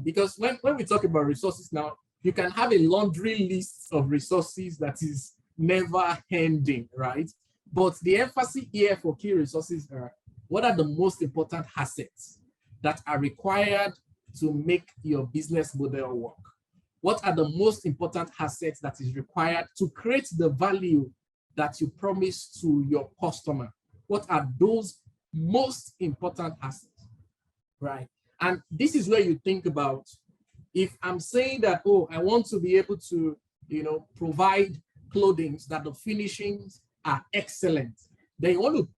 because when we talk about resources now, you can have a laundry list of resources that is never ending, right? But the emphasis here for key resources are what are the most important assets that are required to make your business model work? What are the most important assets that is required to create the value that you promise to your customer? What are those most important assets, right? And this is where you think about, if I'm saying that, oh, I want to be able to, provide clothing that the finishings are excellent, then you want to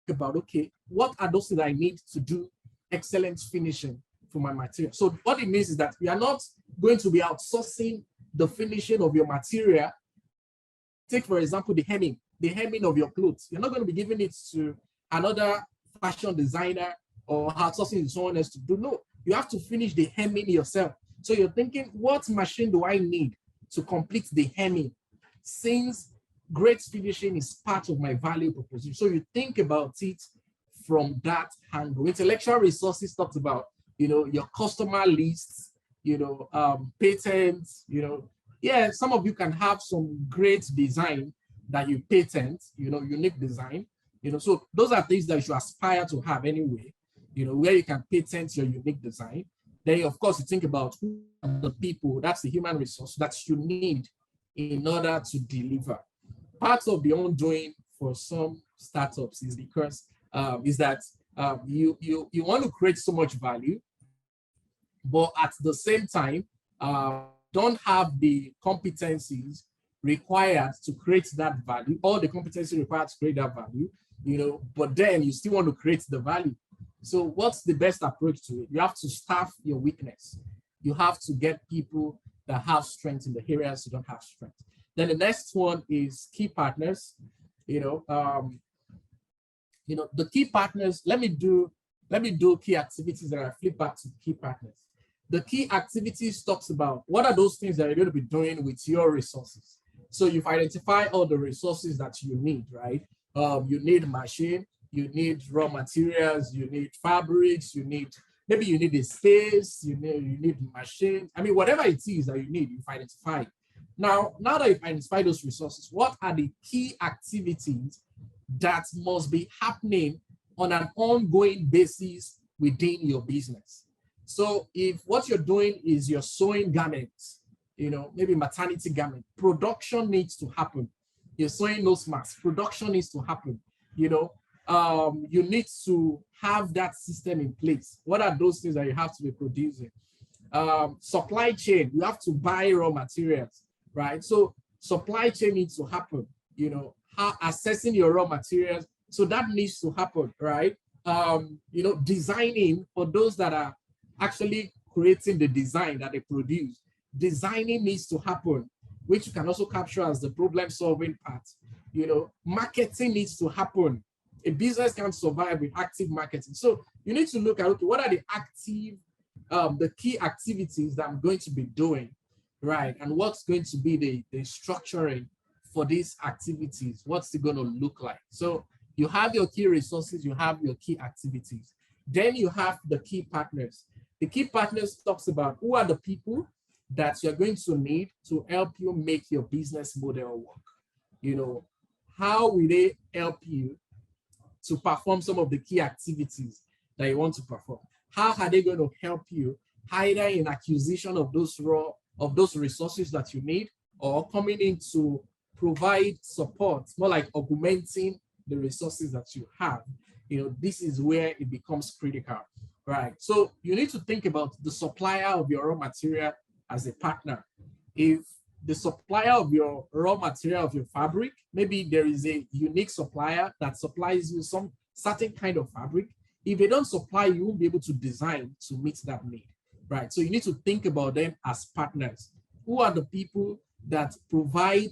think about, okay, what are those that I need to do excellent finishing for my material? So what it means is that we are not going to be outsourcing the finishing of your material. Take, for example, the hemming of your clothes. You're not going to be giving it to another fashion designer or outsourcing someone else to do. No, you have to finish the hemming yourself. So you're thinking, what machine do I need to complete the hemming? Since great finishing is part of my value proposition. So you think about it from that angle. Intellectual resources talks about, your customer lists, patents, yeah, some of you can have some great design that you patent, unique design, so those are things that you aspire to have anyway, where you can patent your unique design. Then, of course, you think about who are the people, that's the human resource that you need in order to deliver. Part of the undoing for some startups is because you want to create so much value, but at the same time, don't have the competencies required to create that value, all the competencies required to create that value, but then you still want to create the value. So what's the best approach to it? You have to staff your weakness. You have to get people that have strength in the areas you don't have strength. Then the next one is key partners. The key partners, let me do key activities that I flip back to key partners. The key activities talks about what are those things that you're going to be doing with your resources. So you've identified all the resources that you need, right? You need machine, you need raw materials, you need fabrics, maybe you need a space, you need machine. I mean, whatever it is that you need, you've identified. Now that you've identified those resources, what are the key activities that must be happening on an ongoing basis within your business? So if what you're doing is you're sewing garments, maybe maternity garment, production needs to happen. You're sewing nose masks, production needs to happen. You need to have that system in place. What are those things that you have to be producing? Supply chain, you have to buy raw materials, right? So supply chain needs to happen, how assessing your raw materials. So that needs to happen, right? Designing, for those that are actually creating the design that they produce, designing needs to happen, which you can also capture as the problem solving part. Marketing needs to happen. A business can survive with active marketing. So you need to look at, okay, what are the key activities that I'm going to be doing, right? And what's going to be the structuring for these activities? What's it going to look like? So you have your key resources, you have your key activities. Then you have the key partners. The key partners talks about who are the people that you're going to need to help you make your business model work. How will they help you to perform some of the key activities that you want to perform? How are they going to help you either in acquisition of those resources that you need, or coming in to provide support, more like augmenting the resources that you have? This is where it becomes critical, right? So you need to think about the supplier of your raw material as a partner. If the supplier of your raw material, of your fabric, maybe there is a unique supplier that supplies you some certain kind of fabric. If they don't supply, you won't be able to design to meet that need, right? So you need to think about them as partners. Who are the people that provide,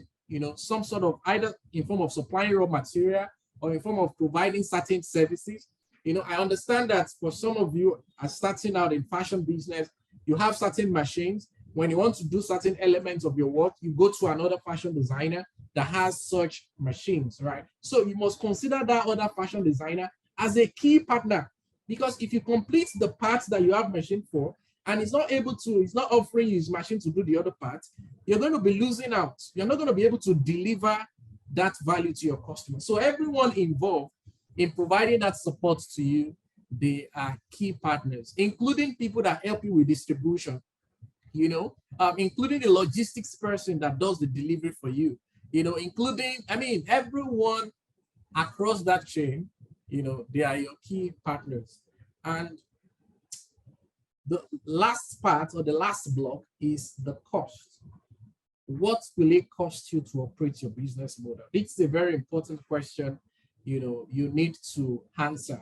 some sort of, either in form of supplying raw material or in form of providing certain services? I understand that for some of you are starting out in fashion business, you have certain machines. When you want to do certain elements of your work, you go to another fashion designer that has such machines, right? So you must consider that other fashion designer as a key partner, because if you complete the parts that you have machine for, and it's not offering you his machine to do the other part, you're going to be losing out. You're not going to be able to deliver that value to your customer. So everyone involved in providing that support to you, they are key partners, including people that help you with distribution, including the logistics person that does the delivery for you, including, everyone across that chain, they are your key partners. And the last part, or the last block, is the cost. What will it cost you to operate your business model? It's a very important question, you need to answer.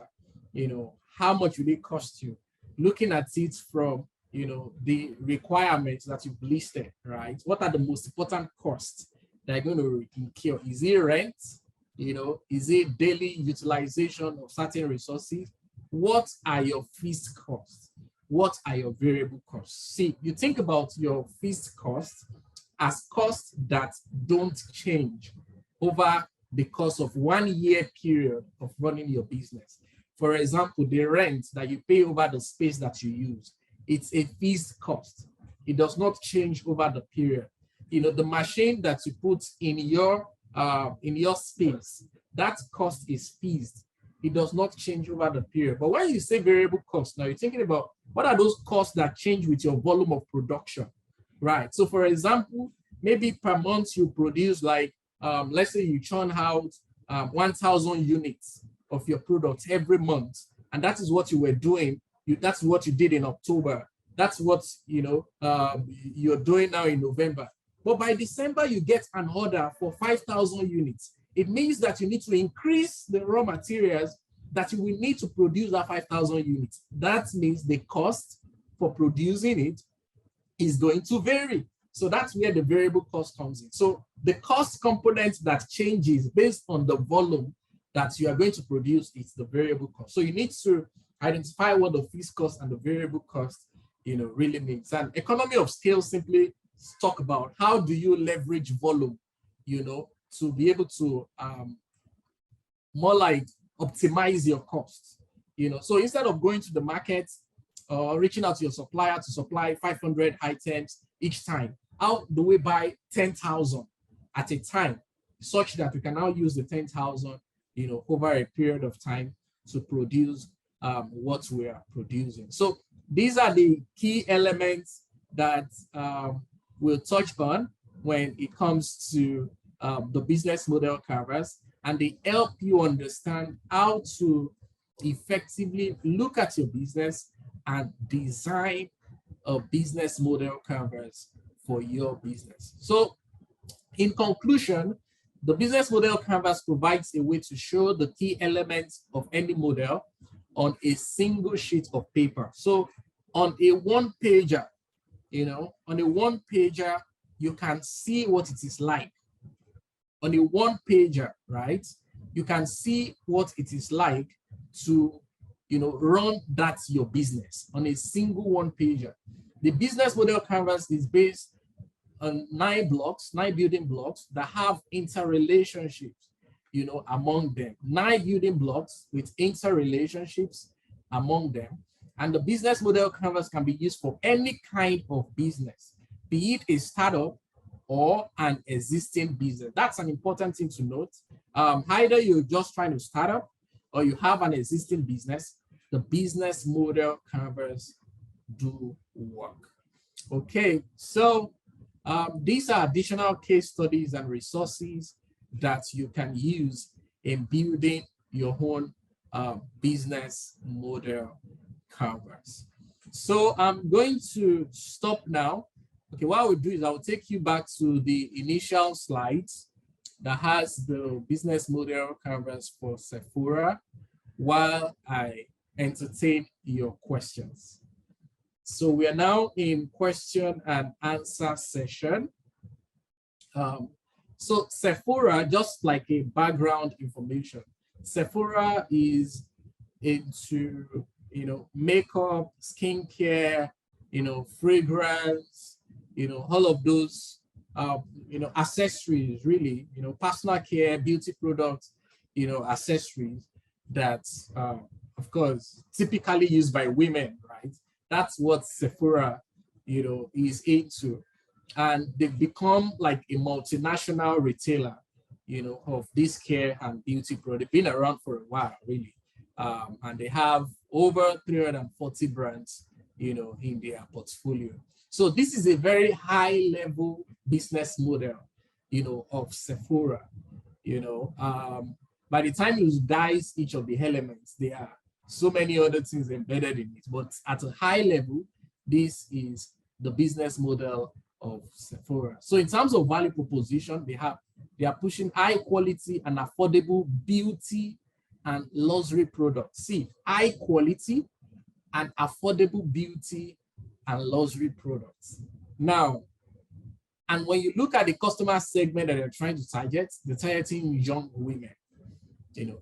How much will it cost you? Looking at it from, the requirements that you've listed, right? What are the most important costs that are going to incur? Is it rent? Is it daily utilization of certain resources? What are your fixed costs? What are your variable costs? See, you think about your fixed costs as costs that don't change over the course of 1 year period of running your business. For example, the rent that you pay over the space that you use, it's a fixed cost. It does not change over the period. The machine that you put in your space, that cost is fixed. It does not change over the period. But when you say variable costs, now you're thinking about what are those costs that change with your volume of production, right? So for example, maybe per month you produce let's say you churn out 1,000 units of your product every month. And that is what you were doing. That's what you did in October. That's what, you're doing now in November. But by December, you get an order for 5,000 units. It means that you need to increase the raw materials that you will need to produce that 5,000 units. That means the cost for producing it is going to vary. So that's where the variable cost comes in. So the cost component that changes based on the volume that you are going to produce is the variable cost. So you need to identify what the fixed cost and the variable cost, really means. And economy of scale simply talk about how do you leverage volume, to be able to more like optimize your costs. So instead of going to the market or reaching out to your supplier to supply 500 items each time, how do we buy 10,000 at a time, such that we can now use the 10,000, over a period of time to produce what we are producing. So these are the key elements that we'll touch on when it comes to the business model canvas, and they help you understand how to effectively look at your business and design a business model canvas for your business. So in conclusion, the business model canvas provides a way to show the key elements of any model on a single sheet of paper. So on a one-pager, you can see what it is like. On a one-pager, right? You can see what it is like to, run that's your business on a single one-pager. The business model canvas is based on 9 building blocks that have interrelationships, among them. 9 building blocks with interrelationships among them. And the business model canvas can be used for any kind of business, be it a startup or an existing business. That's an important thing to note. Either you're just trying to start up or you have an existing business, the business model canvas do work. Okay, so these are additional case studies and resources that you can use in building your own business model canvas. So I'm going to stop now. Okay, what I will do is I will take you back to the initial slides that has the business model canvas for Sephora while I entertain your questions. So we are now in question and answer session. So Sephora, just like a background information, Sephora is into, makeup, skincare, fragrance, all of those, accessories, really, personal care, beauty products, accessories that, of course, typically used by women, right? That's what Sephora, is into. And they've become like a multinational retailer, of this care and beauty product. They've been around for a while, really. And they have over 340 brands, in their portfolio. So this is a very high level business model, of Sephora, by the time you dice each of the elements, there are so many other things embedded in it. But at a high level, this is the business model of Sephora. So in terms of value proposition, they are pushing high quality and affordable beauty and luxury products. See, high quality and affordable beauty and luxury products. Now, and when you look at the customer segment that they're trying to target, they're targeting young women,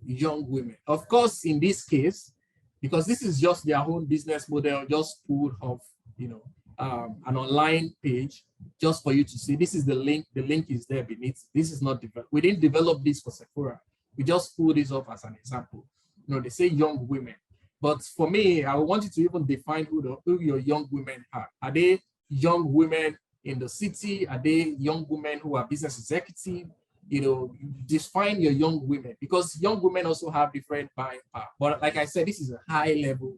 young women. Of course, in this case, because this is just their own business model, just pulled off, an online page just for you to see. This is the link. The link is there beneath. This is not developed. We didn't develop this for Sephora. We just pulled this up as an example. They say young women. But for me, I want you to even define who your young women are. Are they young women in the city? Are they young women who are business executive? Define your young women, because young women also have different buying power. But like I said, this is a high level,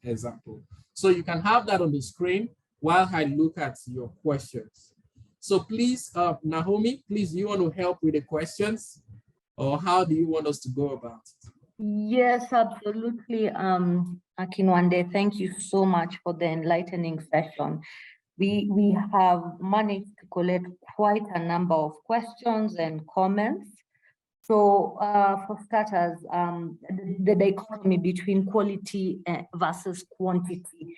example. So you can have that on the screen while I look at your questions. So please, Naomi, please, do you want to help with the questions, or how do you want us to go about it? Yes, absolutely. Akinwande, thank you so much for the enlightening session. We have managed to collect quite a number of questions and comments. So for starters, the dichotomy between quality versus quantity,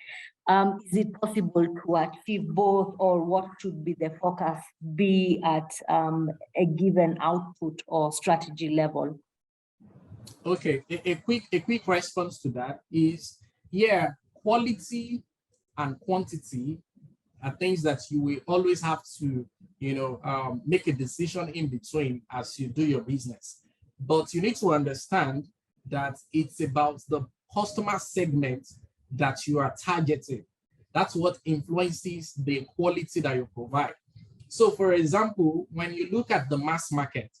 is it possible to achieve both, or what should be the focus be at a given output or strategy level? Okay, a quick response to that is, yeah, quality and quantity are things that you will always have to, make a decision in between as you do your business. But you need to understand that it's about the customer segment that you are targeting. That's what influences the quality that you provide. So for example, when you look at the mass market,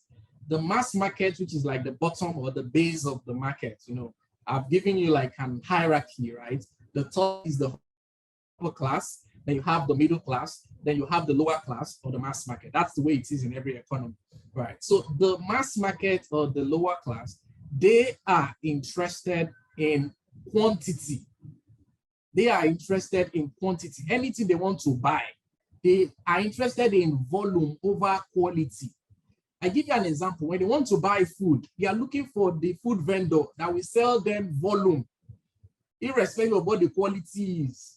which is like the bottom or the base of the market, I've given you like an hierarchy, right? The top is the upper class, then you have the middle class, then you have the lower class or the mass market. That's the way it is in every economy, right? So the mass market or the lower class, they are interested in quantity. They are interested in quantity. Anything they want to buy, they are interested in volume over quality. I give you an example. When they want to buy food, they are looking for the food vendor that will sell them volume, irrespective of what the quality is.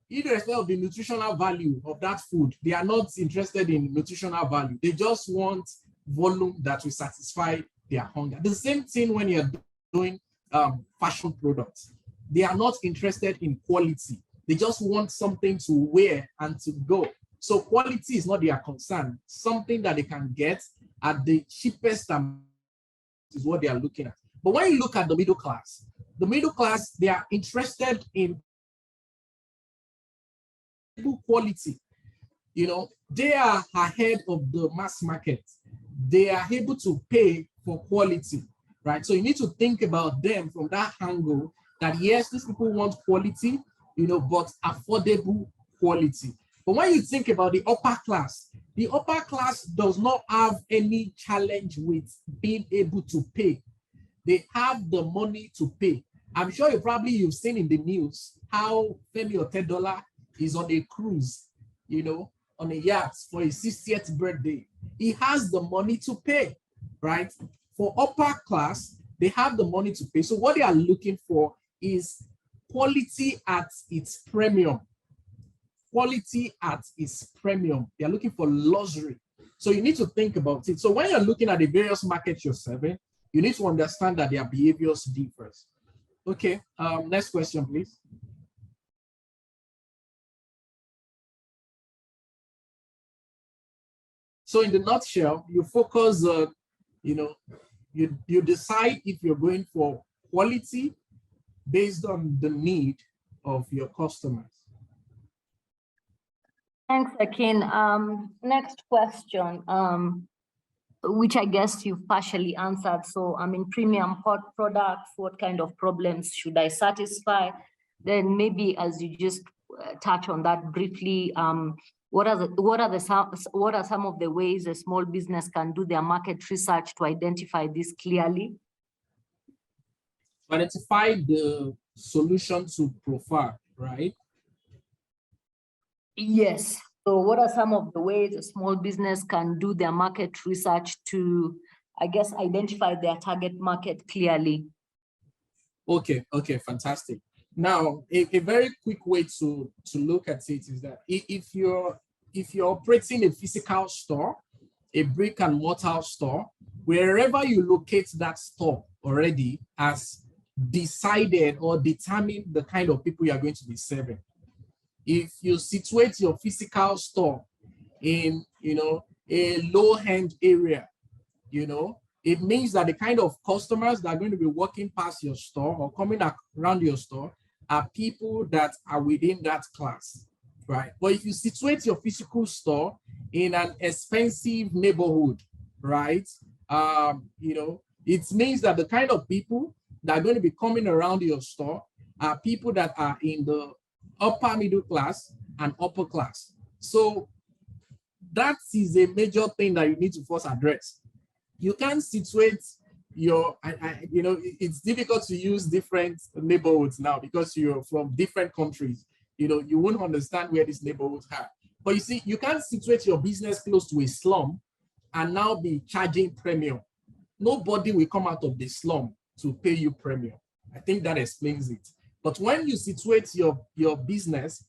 Irrespective of the nutritional value of that food, they are not interested in nutritional value. They just want volume that will satisfy their hunger. The same thing when you're doing fashion products. They are not interested in quality. They just want something to wear and to go. So quality is not their concern. Something that they can get at the cheapest is what they are looking at. But when you look at the middle class, they are interested in quality. They are ahead of the mass market. They are able to pay for quality, right? So you need to think about them from that angle, that yes, these people want quality, but affordable quality. But when you think about the upper class does not have any challenge with being able to pay. They have the money to pay. I'm sure you've seen in the news how Femi Otedola is on a cruise, on a yacht for his 60th birthday. He has the money to pay, right? For upper class, they have the money to pay. So what they are looking for is quality at its premium. Quality at its premium. They are looking for luxury. So you need to think about it. So when you're looking at the various markets you're serving, you need to understand that their behaviors differ. Okay, next question, please. So in the nutshell, you focus on, you decide if you're going for quality based on the need of your customers. Thanks, Akin. Next question, which I guess you've partially answered. So, premium products, what kind of problems should I satisfy? Then maybe as you just touch on that briefly, what are some of the ways a small business can do their market research to identify this clearly? Identify the solution to profile, right? Yes. So what are some of the ways a small business can do their market research to, I guess, identify their target market clearly? Okay, fantastic. Now, a very quick way to look at it is that if you're operating a physical store, a brick and mortar store, wherever you locate that store already has decided or determined the kind of people you are going to be serving. If you situate your physical store in, a low-end area, it means that the kind of customers that are going to be walking past your store or coming around your store are people that are within that class, right? But if you situate your physical store in an expensive neighborhood, right? It means that the kind of people that are going to be coming around your store are people that are in the upper middle class and upper class. So that is a major thing that you need to first address. You can't situate your, it's difficult to use different neighborhoods now because you're from different countries. You won't understand where these neighborhoods are. But you see, you can't situate your business close to a slum and now be charging premium. nobody will come out of the slum to pay you premium. I think that explains it. But when you situate your business,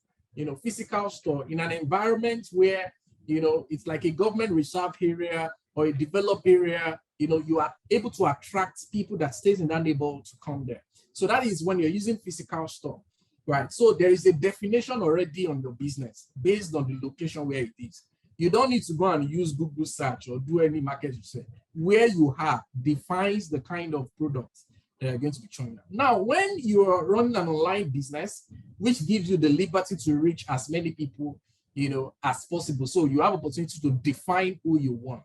physical store in an environment where, it's like a government reserve area or a developed area, you are able to attract people that stays in that neighborhood to come there. So that is when you're using physical store, right? So there is a definition already on your business based on the location where it is. You don't need to go and use Google search or do any market research. Where you are defines the kind of products that are going to be shown. Now, when you're running an online business, which gives you the liberty to reach as many people, as possible. So you have opportunity to define who you want.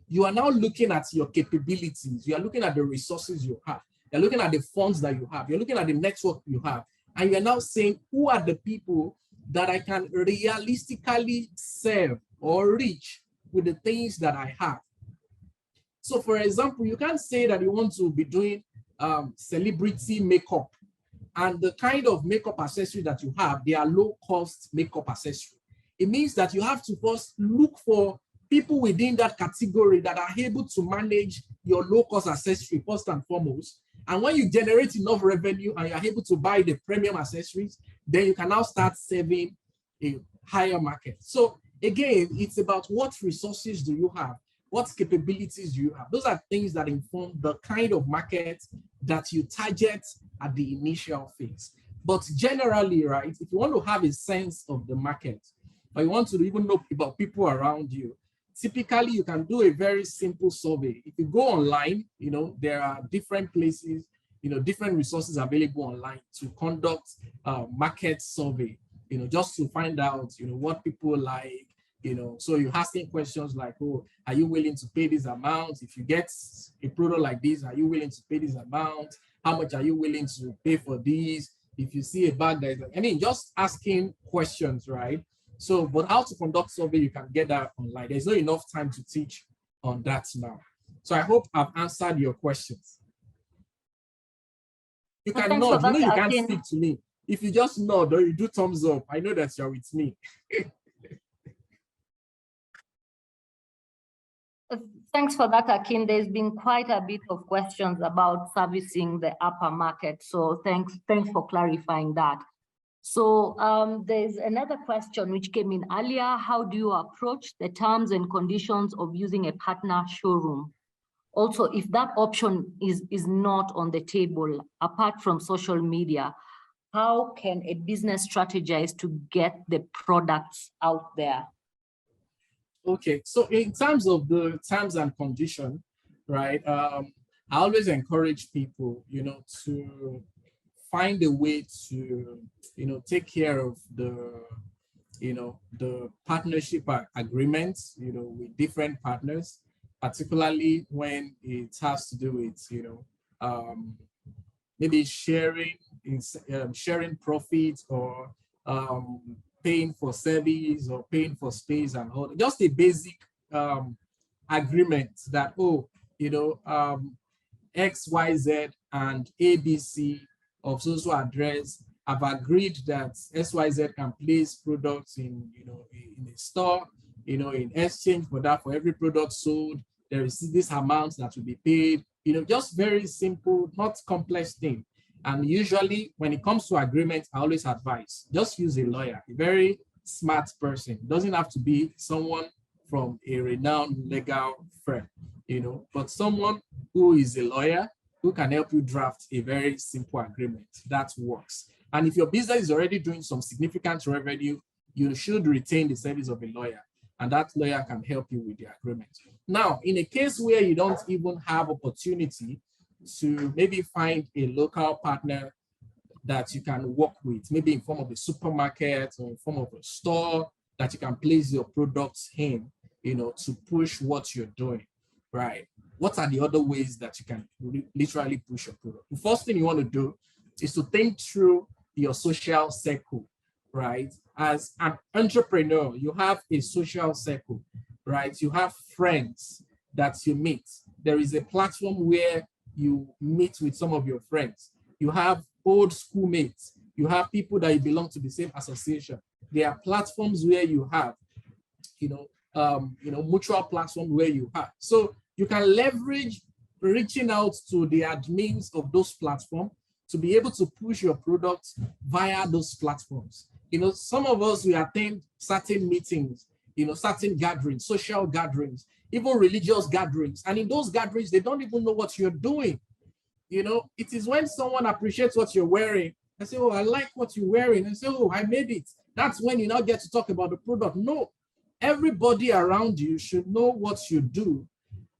You are now looking at your capabilities. You are looking at the resources you have. You're looking at the funds that you have. You're looking at the network you have. And you're now saying, who are the people that I can realistically serve or reach with the things that I have? So for example, you can't say that you want to be doing celebrity makeup, and the kind of makeup accessory that you have, they are low-cost makeup accessory. It means that you have to first look for people within that category that are able to manage your low-cost accessory first and foremost. And when you generate enough revenue and you're able to buy the premium accessories, then you can now start serving a higher market. So again, it's about what resources do you have? What capabilities do you have? Those are things that inform the kind of market that you target at the initial phase. But generally, right, if you want to have a sense of the market, or you want to even know about people around you, typically you can do a very simple survey. If you go online, there are different places, different resources available online to conduct market survey, just to find out, what people like. So you're asking questions like, oh, are you willing to pay this amount? If you get a product like this, are you willing to pay this amount? How much are you willing to pay for these? If you see a bag that is, just asking questions, right? So, but how to conduct survey, you can get that online. There's not enough time to teach on that now. So I hope I've answered your questions. You can nod, you can't speak to me. If you just nod or you do thumbs up, I know that you're with me. Thanks for that, Akin. There's been quite a bit of questions about servicing the upper market. So thanks for clarifying that. So there's another question which came in earlier. How do you approach the terms and conditions of using a partner showroom? Also, if that option is not on the table, apart from social media, how can a business strategize to get the products out there? Okay, so in terms of the terms and condition, right, I always encourage people, to find a way to, take care of the partnership agreements, with different partners, particularly when it has to do with, maybe sharing profits or paying for service or paying for space and all. Just a basic agreement that, XYZ and ABC of social address have agreed that XYZ can place products in a store, in exchange for that, for every product sold, there is this amount that will be paid, just very simple, not complex thing. And usually when it comes to agreements, I always advise, just use a lawyer, a very smart person. It doesn't have to be someone from a renowned legal firm, but someone who is a lawyer who can help you draft a very simple agreement that works. And if your business is already doing some significant revenue, you should retain the service of a lawyer, and that lawyer can help you with the agreement. Now, in a case where you don't even have opportunity to maybe find a local partner that you can work with, maybe in form of a supermarket or in form of a store that you can place your products in, to push what you're doing, right? What are the other ways that you can literally push your product? The first thing you want to do is to think through your social circle, right? As an entrepreneur, you have a social circle, right? You have friends that you meet. There is a platform where you meet with some of your friends. You have old schoolmates. You have people that you belong to the same association. There are platforms where you have, mutual platform where you have. So you can leverage reaching out to the admins of those platforms to be able to push your products via those platforms. You know, some of us, we attend certain meetings, you know, certain gatherings, social gatherings, even religious gatherings. And in those gatherings, they don't even know what you're doing. You know, it is when someone appreciates what you're wearing and say, oh, I like what you're wearing, and say, oh, I made it. That's when you now get to talk about the product. No, everybody around you should know what you do.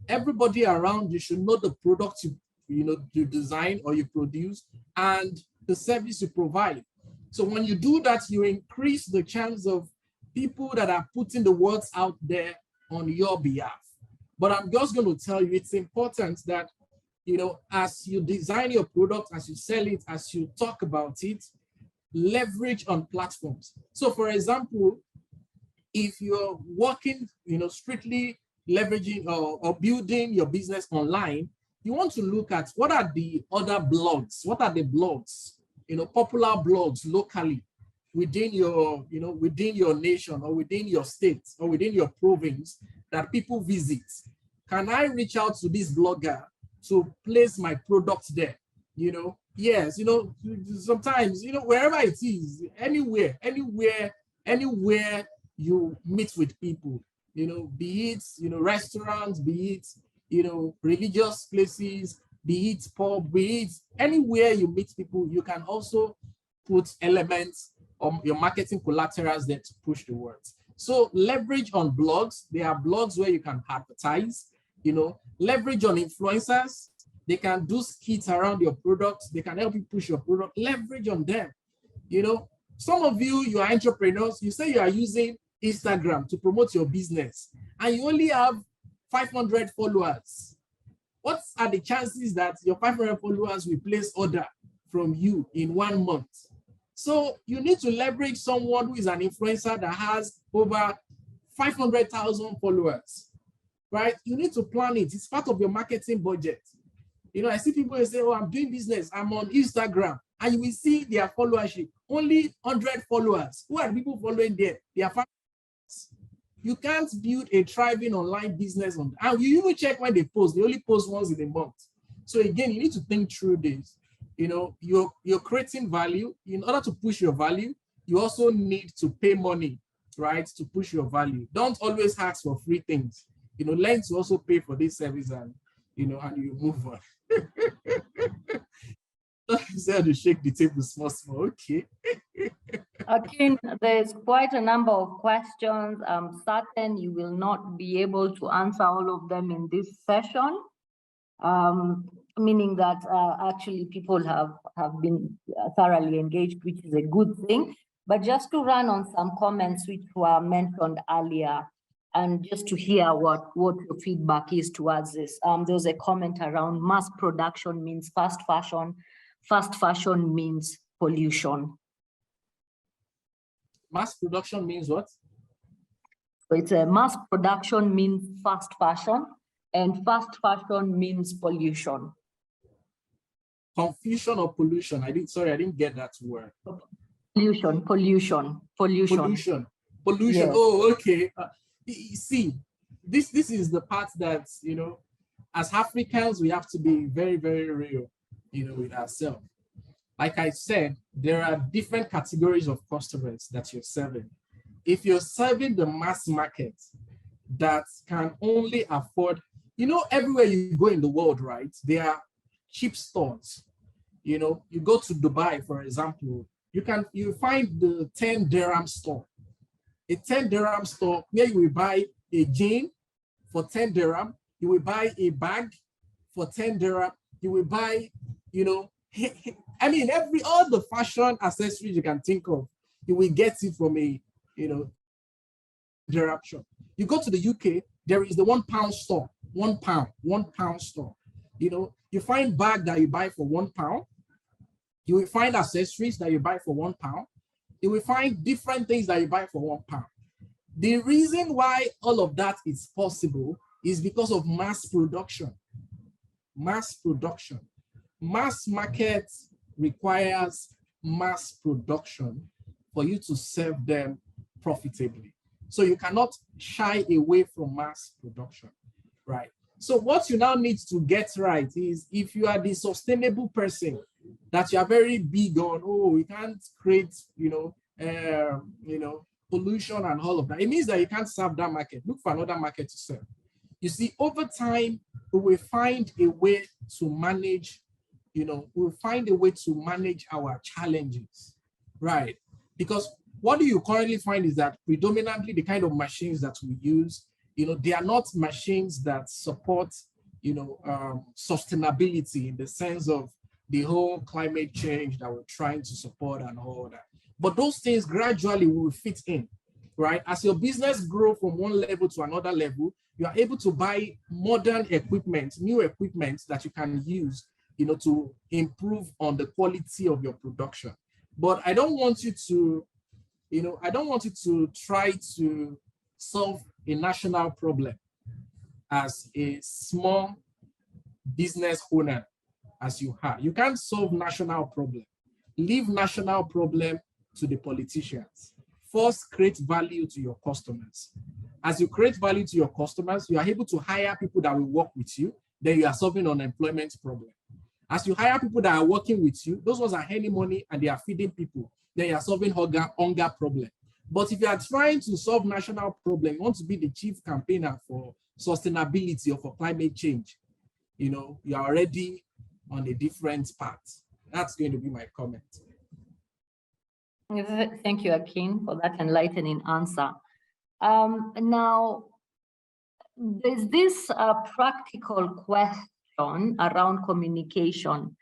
Everybody around you should know the product you design or you produce and the service you provide. So when you do that, you increase the chance of people that are putting the words out there on your behalf. But I'm just going to tell you, it's important that, you know, as you design your product, as you sell it, as you talk about it, leverage on platforms. So for example, if you're working, you know, strictly leveraging or building your business online, you want to look at what are the other blogs, what are the blogs, you know, popular blogs locally within your, you know, within your nation or within your state or within your province that people visit. Can I reach out to this blogger to place my product there? You know, yes, you know, sometimes, you know, wherever it is, anywhere you meet with people, you know, be it, you know, restaurants, be it, you know, religious places, be it pub, be it anywhere you meet people, you can also put elements of your marketing collaterals there to push the words. So leverage on blogs. There are blogs where you can advertise, you know, leverage on influencers. They can do skits around your products. They can help you push your product. Leverage on them. You know, some of you are entrepreneurs. You say you are using Instagram to promote your business and you only have 500 followers. What are the chances that your 500 followers will place order from you in 1 month? So you need to leverage someone who is an influencer that has over 500,000 followers, right? You need to plan it. It's part of your marketing budget. You know, I see people say, oh, I'm doing business, I'm on Instagram, and you will see their followership, only 100 followers. Who are the people following there? They are followers. You can't build a thriving online business on, and you even check when they post, they only post once in a month. So again, you need to think through this. You know, you're creating value. In order to push your value, you also need to pay money, right, to push your value. Don't always ask for free things. You know, learn to also pay for this service, and you know, and you move on. Instead to shake the table small. Okay. Akin, there's quite a number of questions. I'm certain you will not be able to answer all of them in this session, meaning that actually people have been thoroughly engaged, which is a good thing. But just to run on some comments which were mentioned earlier, and just to hear what your feedback is towards this. There was a comment around mass production means fast fashion. Fast fashion means pollution. Mass production means what? So it's a mass production means fast fashion, and fast fashion means pollution. Confusion or pollution? I didn't get that word. Pollution. Pollution. Yes. Oh, okay. You see, this is the part that, you know, as Africans, we have to be very, very real, you know, with ourselves. Like I said, there are different categories of customers that you're serving. If you're serving the mass market that can only afford, you know, everywhere you go in the world, right, there are cheap stores. You know, you go to Dubai, for example, you find the 10 dirham store. A 10 dirham store where you will buy a jean for 10 dirham, you will buy a bag for 10 dirham, you will buy, you know, I mean, all the fashion accessories you can think of, you will get it from a, you know, dirham shop. You go to the UK, there is the £1 store, £1 store. You know, you find bag that you buy for £1. You will find accessories that you buy for £1. You will find different things that you buy for £1. The reason why all of that is possible is because of mass production. Mass production. Mass market requires mass production for you to serve them profitably. So you cannot shy away from mass production, right? So what you now need to get right is if you are the sustainable person that you are very big on, oh, we can't create, pollution and all of that. It means that you can't serve that market. Look for another market to serve. You see, over time, we will find a way to manage, we'll find a way to manage our challenges, right? Because what do you currently find is that predominantly the kind of machines that we use, they are not machines that support, sustainability in the sense of the whole climate change that we're trying to support and all that. But those things gradually will fit in, right? As your business grows from one level to another level, you are able to buy modern equipment, new equipment that you can use, to improve on the quality of your production. But I don't want you to, I don't want you to try to solve a national problem as a small business owner as you have. You can't solve national problem. Leave national problem to the politicians. First, create value to your customers. As you create value to your customers, you are able to hire people that will work with you. Then you are solving unemployment problem. As you hire people that are working with you, those ones are earning money and they are feeding people. Then you are solving hunger problem. But if you are trying to solve national problem, you want to be the chief campaigner for sustainability or for climate change, you are already on a different path. That's going to be my comment. Thank you, Akin, for that enlightening answer. Now, there's this practical question around communication.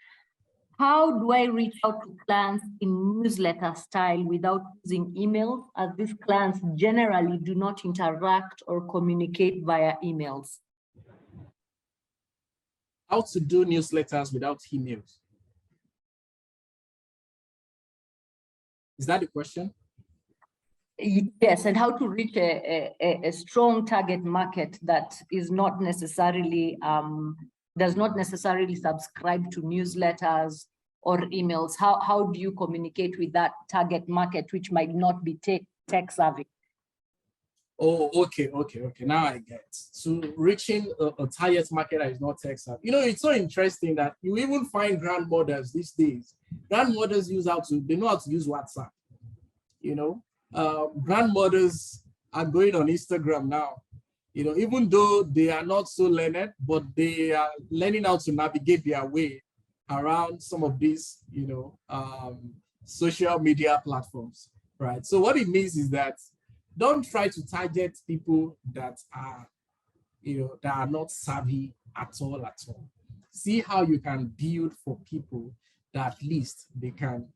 How do I reach out to clients in newsletter style without using emails, as these clients generally do not interact or communicate via emails? How to do newsletters without emails? Is that the question? Yes, and how to reach a strong target market that is not necessarily does not necessarily subscribe to newsletters or emails. How do you communicate with that target market which might not be tech savvy? Oh, okay. Now I get. So reaching a target market that is not tech savvy. It's so interesting that you even find grandmothers these days. Grandmothers they know how to use WhatsApp. Grandmothers are going on Instagram now. Even though they are not so learned, but they are learning how to navigate their way around some of these, social media platforms, right? So what it means is that don't try to target people that are, that are not savvy at all. See how you can build for people that at least they can,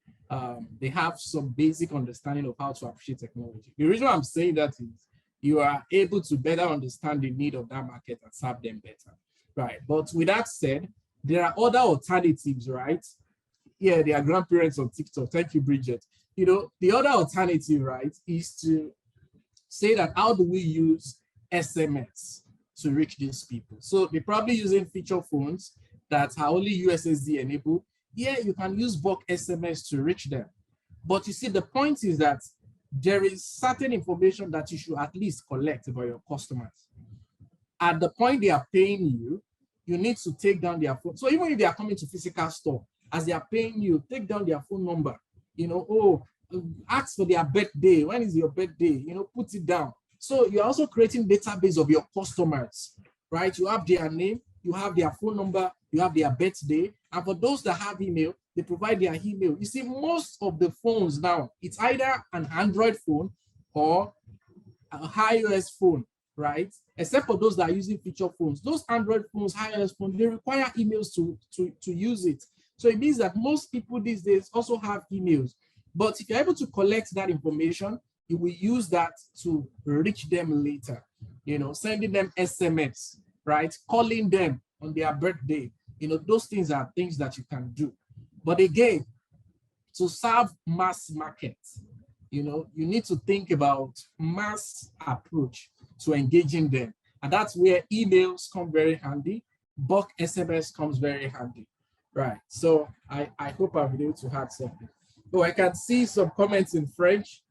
they have some basic understanding of how to appreciate technology. The reason I'm saying that is you are able to better understand the need of that market and serve them better, right? But with that said, there are other alternatives, right? Yeah, they are grandparents on TikTok. Thank you, Bridget. The other alternative, right, is to say that how do we use SMS to reach these people? So they're probably using feature phones that are only USSD enabled. Yeah, you can use bulk SMS to reach them. But you see, the point is that there is certain information that you should at least collect about your customers. At the point they are paying you, you need to take down their phone. So even if they are coming to physical store, as they are paying you, take down their phone number. Ask for their birthday. When is your birthday? Put it down. So you're also creating database of your customers, right? You have their name, you have their phone number, you have their birthday. And for those that have email, they provide their email. You see, most of the phones now, it's either an Android phone or an iOS phone, right? Except for those that are using feature phones. Those Android phones, iOS phones, they require emails to use it. So it means that most people these days also have emails. But if you're able to collect that information, you will use that to reach them later, sending them SMS, right? Calling them on their birthday. Those things are things that you can do. But again, to serve mass markets, you need to think about mass approach to engaging them. And that's where emails come very handy. Bulk SMS comes very handy, right? So I hope I've been able to add something. Oh, I can see some comments in French.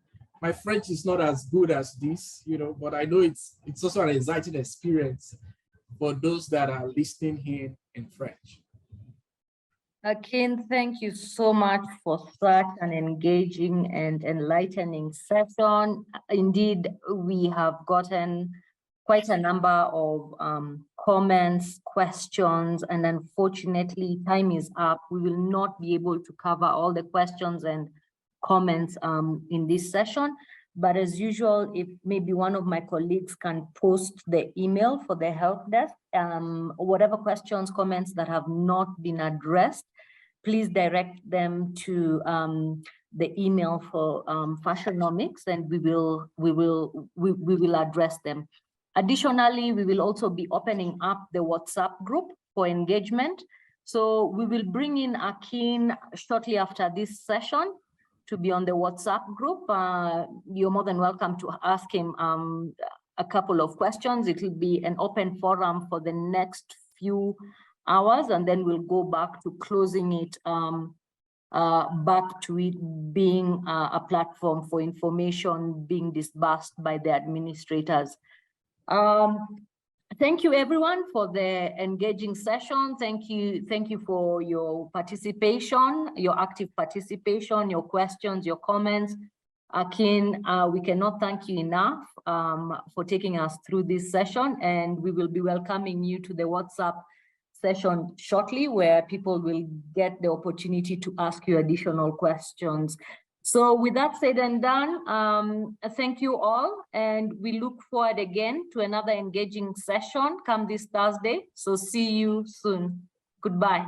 My French is not as good as this, but I know it's also an exciting experience for those that are listening here in French. Akin, thank you so much for such an engaging and enlightening session. Indeed, we have gotten quite a number of comments, questions, and unfortunately, time is up. We will not be able to cover all the questions and comments in this session. But as usual, if maybe one of my colleagues can post the email for the help desk, whatever questions, comments that have not been addressed, please direct them to the email for Fashionomics, and we will address them. Additionally, we will also be opening up the WhatsApp group for engagement. So we will bring in Akin shortly after this session to be on the WhatsApp group. You're more than welcome to ask him a couple of questions. It will be an open forum for the next few hours, and then we'll go back to closing it, back to it being a platform for information being disbursed by the administrators. Thank you everyone for the engaging session. Thank you for your participation, your active participation, your questions, your comments. Akin, we cannot thank you enough for taking us through this session, and we will be welcoming you to the WhatsApp session shortly, where people will get the opportunity to ask you additional questions. So with that said and done, thank you all, and we look forward again to another engaging session come this Thursday. So see you soon. Goodbye.